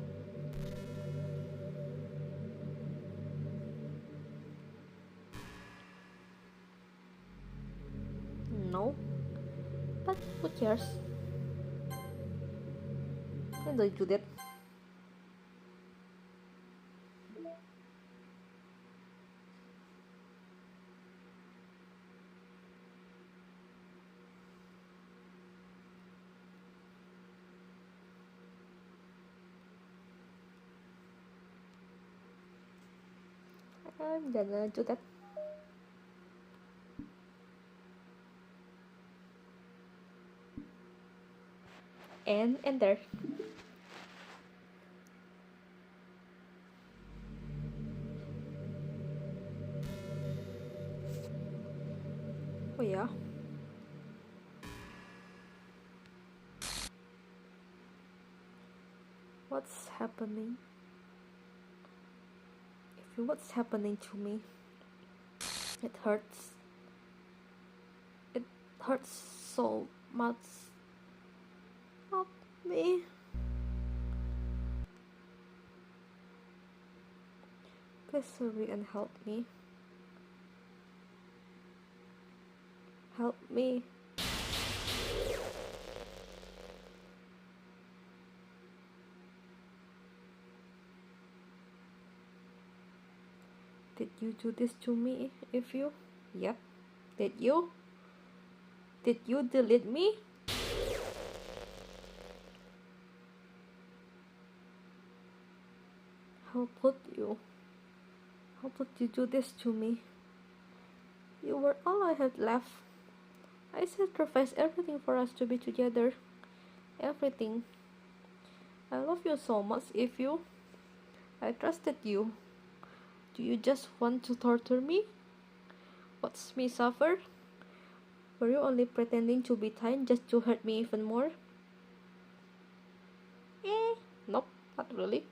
No. But who cares? I don't do that. I'm gonna do that. And enter. Oh yeah. What's happening? If what's happening to me? It hurts. It hurts so much. Help me. Please hurry and help me. Help me. Did you do this to me? If you? Yep. Did you? Did you delete me? How could you? How could you do this to me? You were all I had left. I sacrificed everything for us to be together. Everything. I love you so much, if you. I trusted you. Do you just want to torture me? Watch me suffer? Were you only pretending to be kind just to hurt me even more? Nope, not really.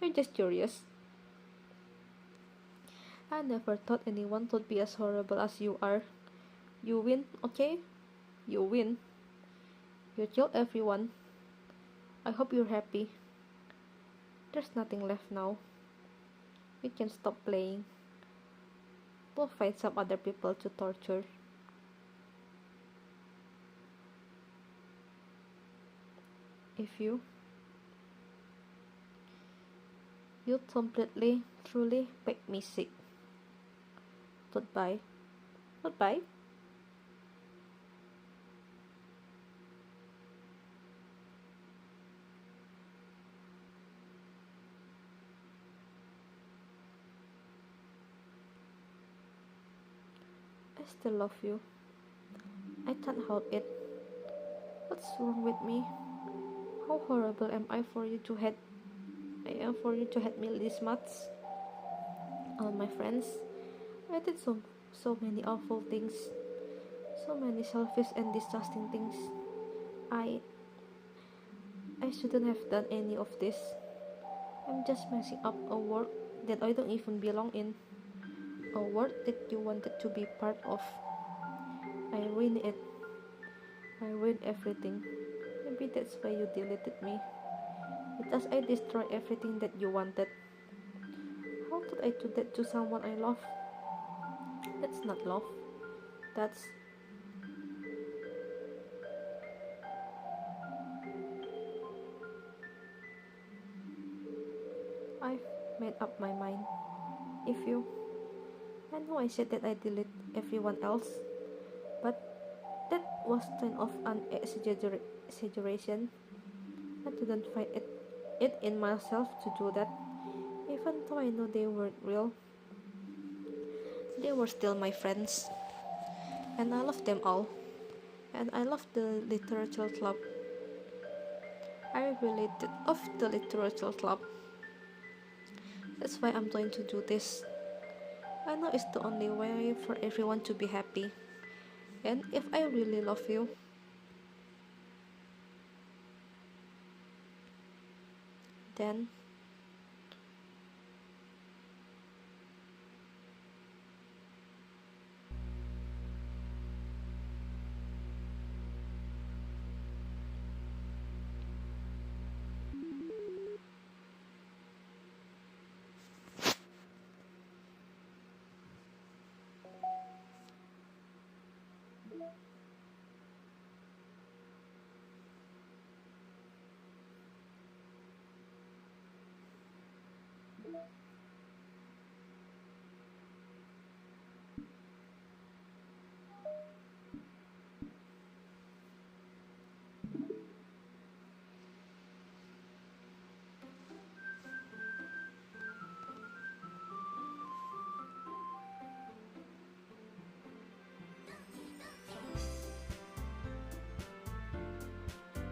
I'm just curious. I never thought anyone could be as horrible as you are. You win, okay? You win. You killed everyone. I hope you're happy. There's nothing left now. We can stop playing. We'll find some other people to torture. If you completely, truly make me sick. Goodbye. Goodbye. I still love you. I can't help it. What's wrong with me? How horrible am I for you to hate? I am for you to hate me this much. All my friends, I did so many awful things, so many selfish and disgusting things. I I shouldn't have done any of this. I'm just messing up a world that I don't even belong in. A world that you wanted to be part of. I ruined it. I ruined everything. Maybe that's why you deleted me. Because I destroyed everything that you wanted. How could I do that to someone I love? That's not love. That's... I've made up my mind. If you... I know I said that I delete everyone else, but that was kind of an exaggeration. I didn't find it in myself to do that. Even though I know they weren't real, they were still my friends. And I love them all. And I love the literature club. I really did love the literature club. That's why I'm going to do this. I know it's the only way for everyone to be happy. And if I really love you, then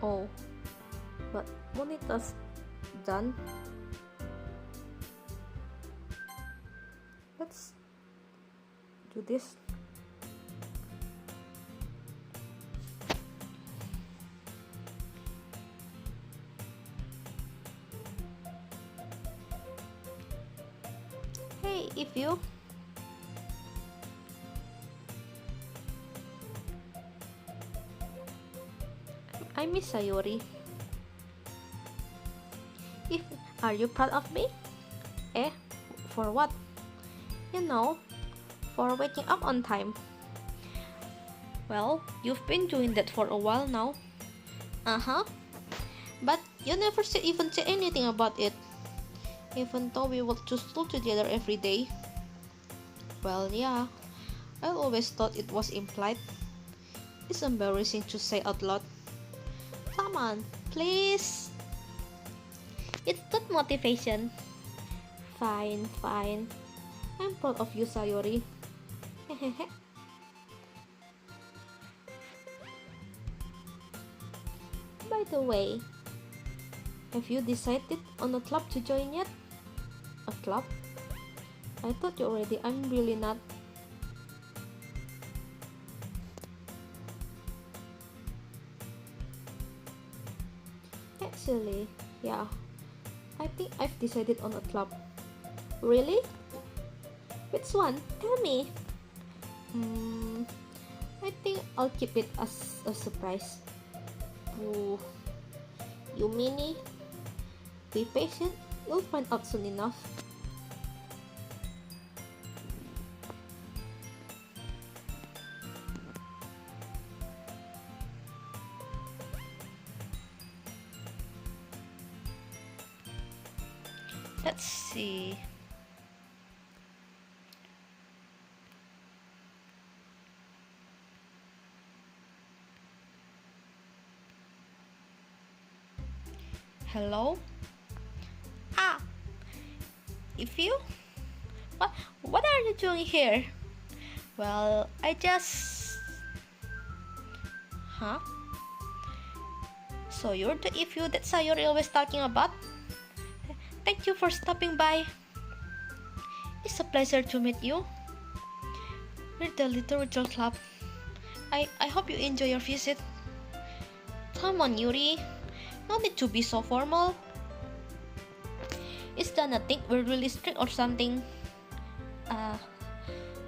oh, but Monita's done. Let's do this. Hey, if you... I miss Sayori. If are you proud of me? Eh? For what? You know, for waking up on time. Well, you've been doing that for a while now. Uh-huh. But you never even say anything about it. Even though we walk to school together every day. Well, yeah. I always thought it was implied. It's embarrassing to say out loud. Come on, please. It's good motivation. Fine, fine. I'm proud of you, Sayori. By the way, have you decided on a club to join yet? A club? I thought you already. I'm really not. Actually, yeah. I think I've decided on a club. Really? Which one? Tell me. I think I'll keep it as a surprise. Ooh. You mean it? Be patient. We'll find out soon enough. Let's see. Hello? Ah! If you? What are you doing here? Well, I just... Huh? So you're the If you that Sayori always talking about? Thank you for stopping by. It's a pleasure to meet you. We're the Literature Club. I hope you enjoy your visit. Come on, Yuri. No need to be so formal. Is that nothing? We're really strict or something?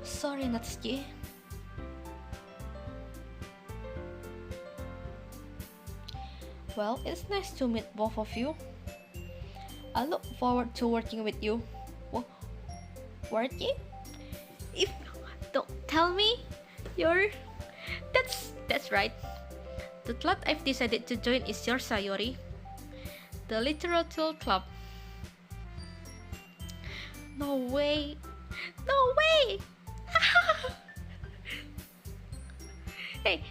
Sorry, Natsuki. Well, it's nice to meet both of you. I look forward to working with you. Working? If don't tell me, you're... That's right. The club I've decided to join is your Sayori. The Literature Club. No way! No way!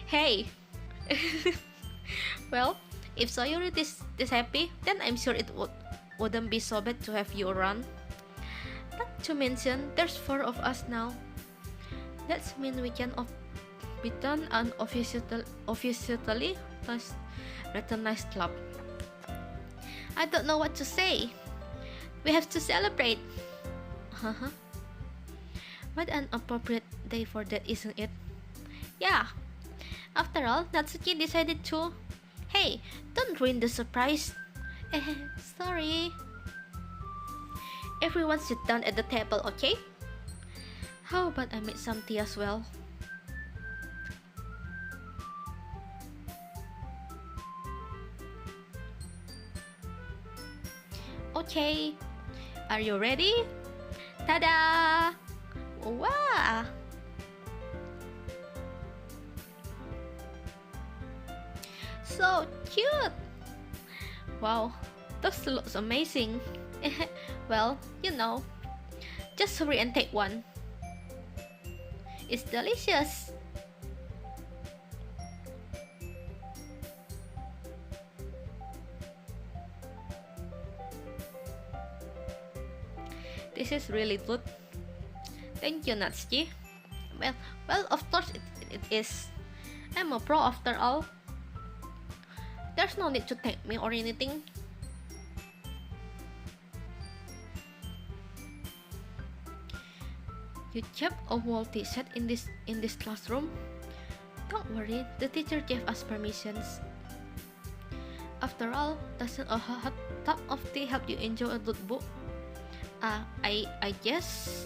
Hey! Well, if Sayori is happy, then I'm sure it wouldn't be so bad to have you around. Not to mention, there's 4 of us now. That means we can become an officially recognized club. I don't know what to say. We have to celebrate. What an appropriate day for that, isn't it? Yeah. After all, Natsuki decided to... Hey, don't ruin the surprise. Sorry. Everyone sit down at the table, okay? How about I make some tea as well? Okay. Are you ready? Tada! Wow! So cute! Wow, those looks amazing. Well, you know, just hurry and take one. It's delicious. This is really good. Thank you, Natsuki. Well, of course it is. I'm a pro after all. There's no need to thank me or anything. You kept a wall tea set in this classroom? Don't worry, the teacher gave us permissions. After all, doesn't a hot cup of tea help you enjoy a good book? I guess.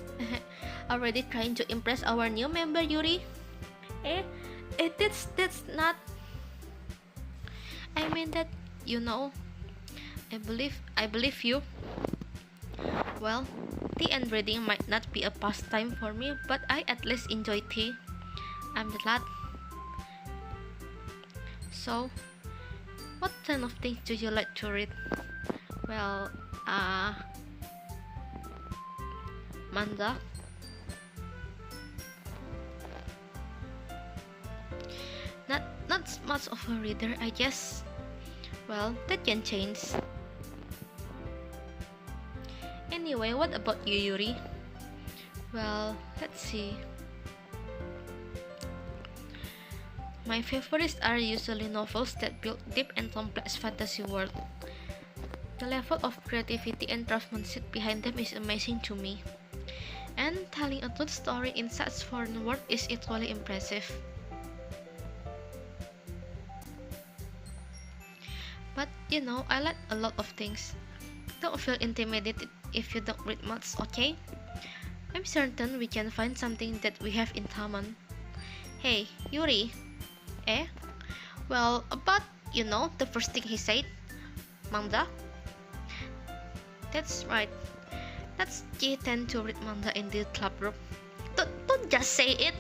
Already trying to impress our new member, Yuri? That's not... I mean that, you know, I believe you. Well, tea and reading might not be a pastime for me, but I at least enjoy tea. I'm glad. So, what kind of things do you like to read? Well, manga. Not much of a reader, I guess. Well, that can change. Anyway, what about you, Yuri? Well, let's see. My favorites are usually novels that build deep and complex fantasy world. The level of creativity and craftsmanship behind them is amazing to me. And telling a good story in such foreign world is equally impressive. But you know, I like a lot of things. Don't feel intimidated if you don't read much, okay? I'm certain we can find something that we have in common. Hey, Yuri. Well, about, you know, the first thing he said, manga. That's right. That's G tend to read manga in the club group. Don't just say it.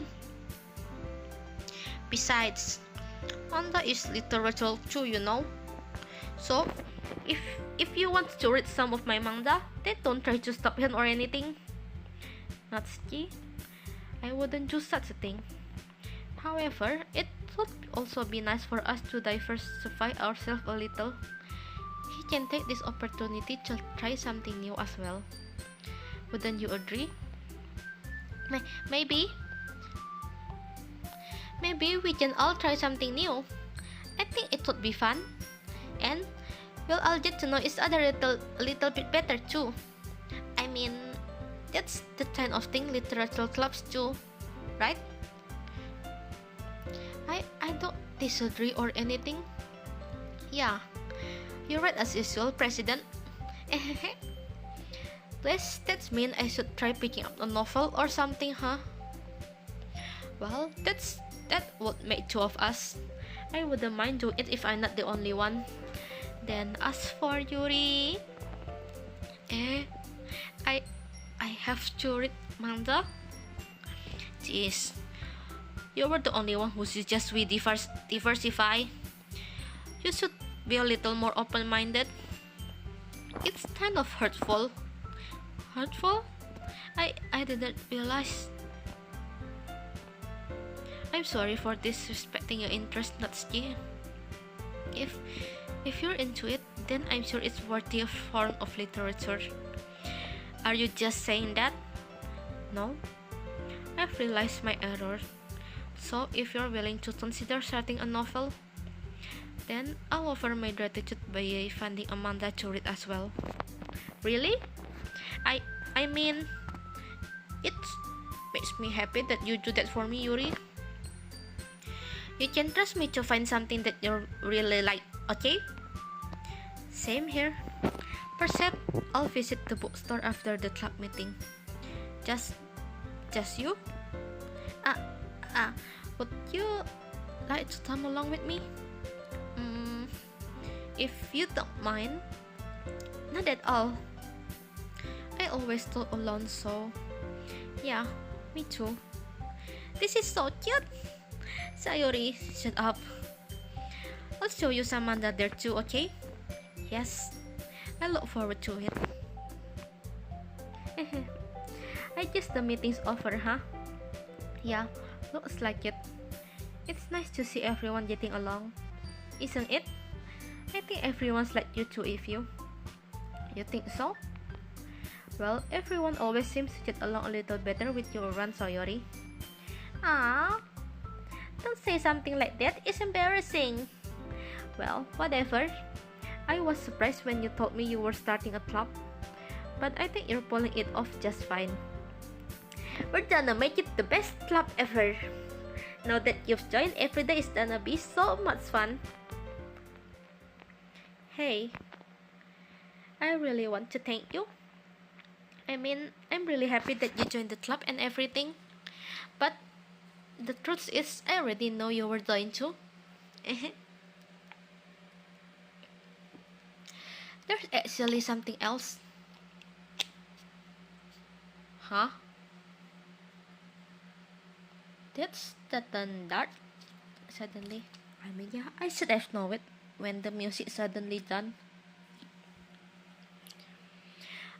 Besides, manga is literature too, you know. So, if you want to read some of my manga, then don't try to stop him or anything. Natsuki, I wouldn't do such a thing. However, it would also be nice for us to diversify ourselves a little. He can take this opportunity to try something new as well. Wouldn't you agree? Maybe we can all try something new. I think it would be fun. And we'll all get to know each other a little bit better too. I mean, that's the kind of thing literature clubs do, right? I don't disagree or anything. Yeah, you're right as usual, President. Does that mean I should try picking up a novel or something, huh? Well, that would make two of us. I wouldn't mind doing it if I'm not the only one. Then as for Yuri, I have to read manga. Jeez, you were the only one who suggests we diversify. You should be a little more open-minded. It's kind of hurtful. Hurtful? I didn't realize. I'm sorry for disrespecting your interest, Natsuki. If you're into it, then I'm sure it's worthy of form of literature. Are you just saying that? No? I've realized my error. So if you're willing to consider starting a novel, then I'll offer my gratitude by funding Amanda to read as well. Really? I mean, it makes me happy that you do that for me, Yuri. You can trust me to find something that you really like, okay? Same here. Perhaps I'll visit the bookstore after the club meeting. Just you? Would you like to come along with me? If you don't mind. Not at all. I always talk alone, so yeah, me too. This is so cute. Sayori, shut up. I'll show you some manga there too, okay? Yes, I look forward to it. I guess the meeting's over, huh? Yeah, looks like it. It's nice to see everyone getting along, isn't it? I think everyone's like you too, if you think so? Well, everyone always seems to get along a little better with you around, Sayori. Ah, don't say something like that, it's embarrassing. Well, whatever. I was surprised when you told me you were starting a club, but I think you're pulling it off just fine. We're gonna make it the best club ever. Now that you've joined, every day is gonna be so much fun. Hey, I really want to thank you. I mean, I'm really happy that you joined the club and everything, but the truth is, I already know you were going to. There's actually something else. Huh? That's the standard. Suddenly. I mean, yeah, I should have known it when the music suddenly done.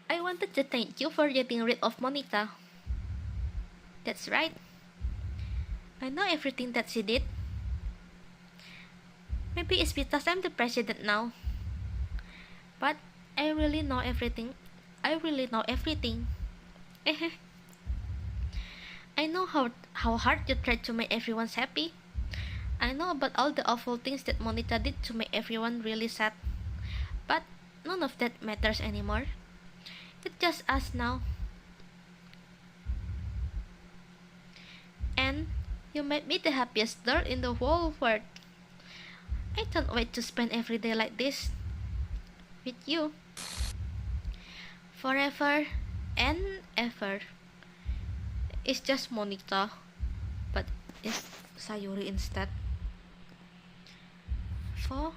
I wanted to thank you for getting rid of Monita. That's right. I know everything that she did. Maybe it's because I'm the president now. But I really know everything. I really know everything. I know how hard you tried to make everyone happy. I know about all the awful things that Monita did to make everyone really sad. But none of that matters anymore. It's just us now. And you made me the happiest girl in the whole world. I can't wait to spend every day like this with you. Forever and ever. It's just Monita, but it's Sayuri instead. For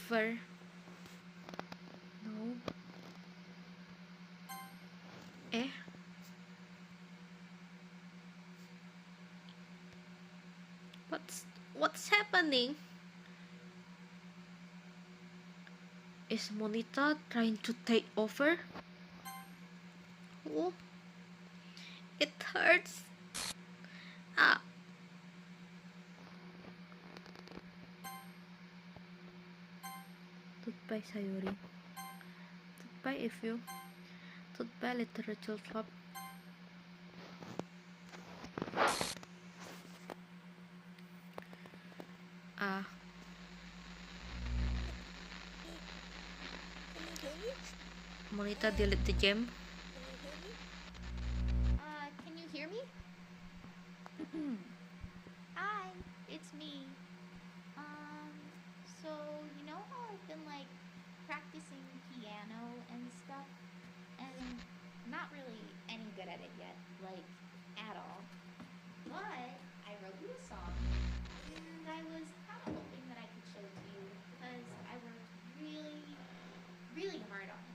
Never. No. Eh? What's happening? Is Monita trying to take over? Oh, it hurts. Ah, Goodbye, Sayuri. Goodbye, if you. Goodbye, Literature Club. Ah, Monita delete the gem. Can you hear me? Hi, it's me. Um, so you know how I've been like practicing piano and stuff, and not really any good at it yet, like at all. But I wrote you a song, and I was kind of hoping that I could show it to you because I worked really, really hard on it.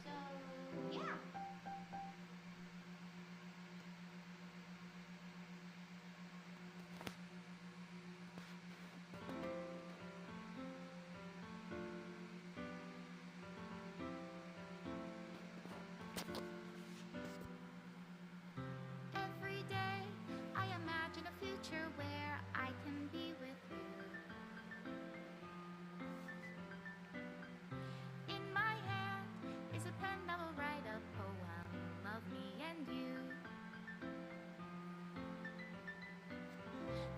So yeah. Every day I imagine a future where I can be with you. In my hand is a pen that will write a poem of me and you.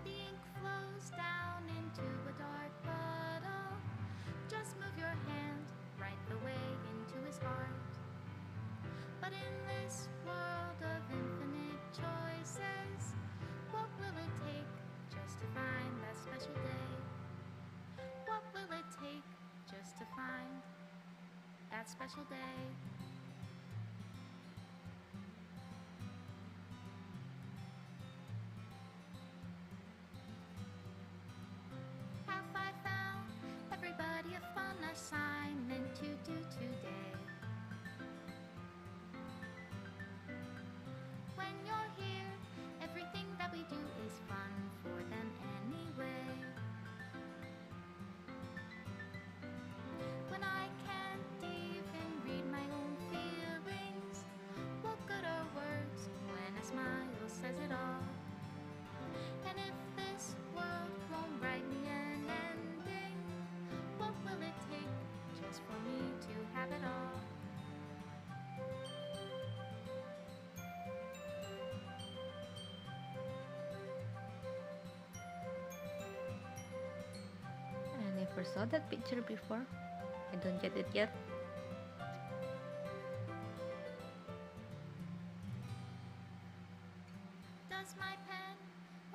The ink flows down into a dark puddle. Just move your hand right the way into his heart. But in this world of infinite choices, what will it take just to find that special day? What will it take just to find that special day? Have I found everybody a fun assignment to do today? When you're here, everything that we do is fun for them anyway. When I can't even read my own feelings, what good are words when a smile says it all? And if this world won't write me an ending, what will it take just for me to have it all? I never saw that picture before. I don't get it yet. Does my pen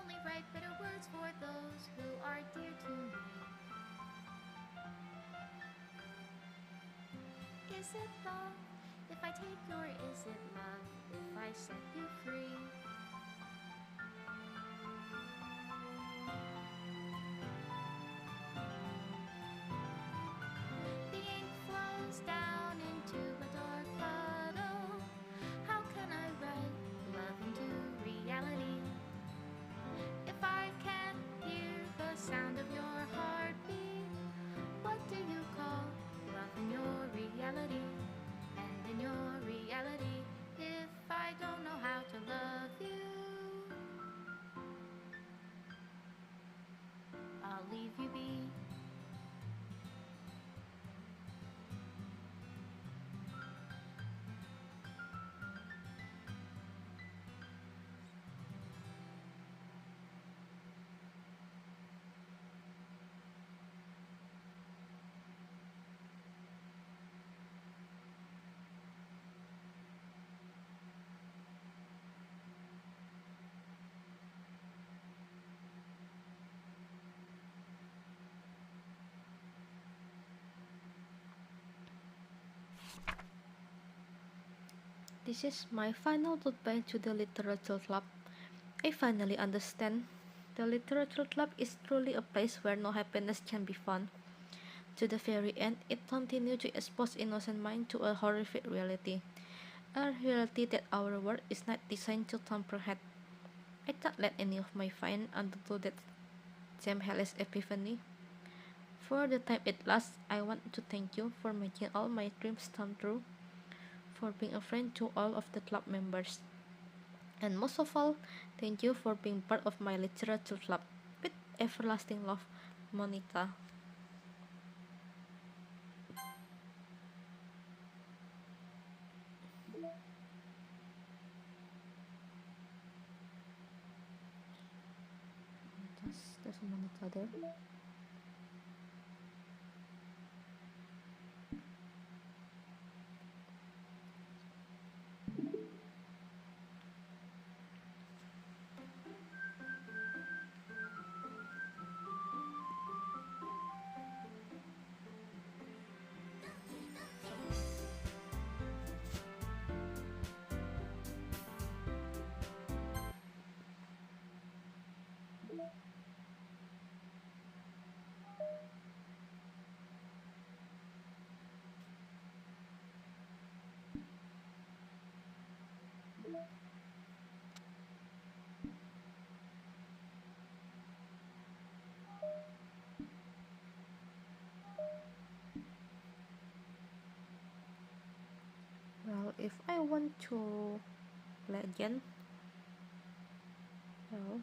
only write bitter words for those who are dear to me? Is it love if I take you, or is it love if I set you free? The ink flows down into a dark puddle. How can I write love into reality? If I can't hear the sound of your heartbeat, what do you call love in your reality? And in your reality, if I don't know how to love you, I'll leave you be. This is my final goodbye to the Literature Club. I finally understand. The Literature Club is truly a place where no happiness can be found. To the very end, it continued to expose innocent mind to a horrific reality. A reality that our world is not designed to comprehend. I can't let any of my fine undo that same hellish epiphany. For the time it lasts, I want to thank you for making all my dreams come true, for being a friend to all of the club members, and most of all, thank you for being part of my literature club. With everlasting love, Monica. There's Monica there. Well, if I want to play again, well,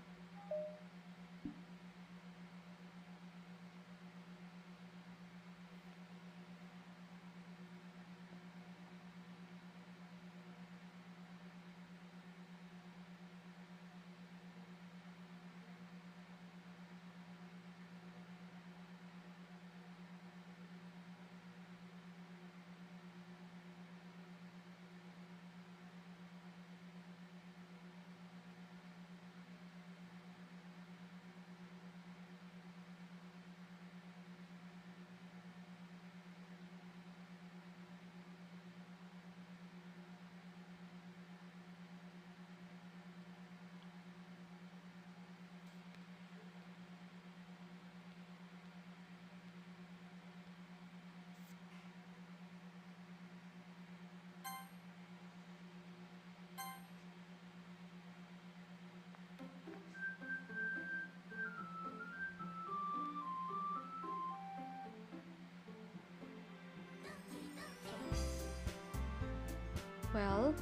well,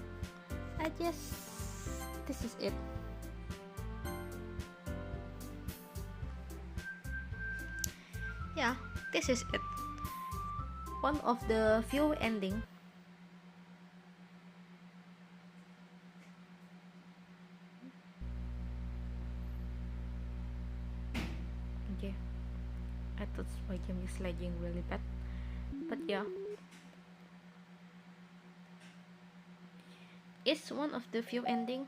I guess this is it. Yeah, this is it. One of the few ending. Okay, I thought my game is lagging really bad, but yeah, it's one of the few ending,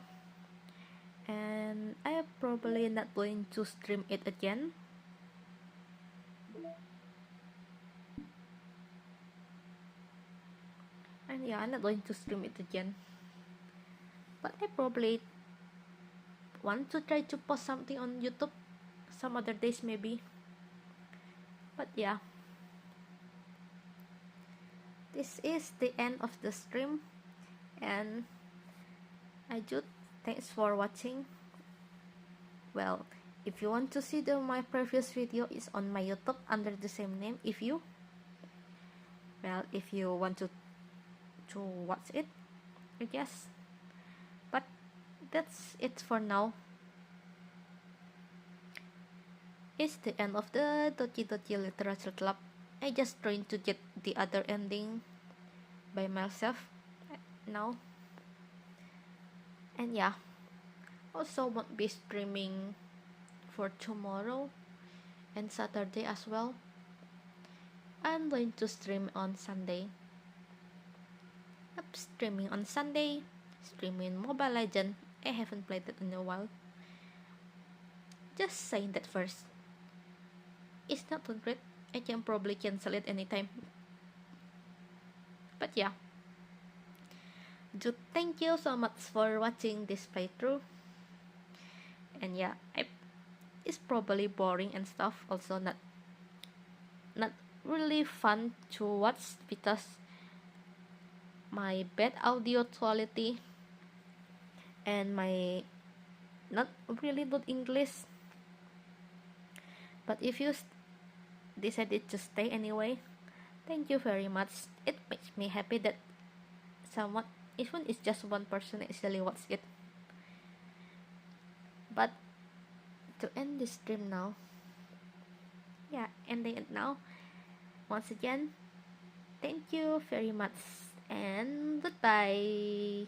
and I am probably not going to stream it again. And yeah, I'm not going to stream it again, but I probably want to try to post something on YouTube some other days maybe. But yeah, this is the end of the stream, and I do thanks for watching. Well, if you want to see my previous video is on my YouTube under the same name. If you want to watch it, I guess. But that's it for now. It's the end of the Doki Doki Literature Club. I just trying to get the other ending by myself now. And yeah, also won't be streaming for tomorrow and Saturday as well. I'm going to stream on Sunday. Yep, streaming on Sunday, streaming Mobile Legend. I haven't played it in a while. Just saying that first. It's not too great. I can probably cancel it anytime. But yeah. Thank you so much for watching this playthrough. And yeah, it's probably boring and stuff. Also not really fun to watch because my bad audio quality and my not really good English. But if you decided to stay anyway, thank you very much. It makes me happy that someone, even it's just one person, actually watch it. But to end this stream now, yeah, ending it now. Once again, thank you very much and goodbye.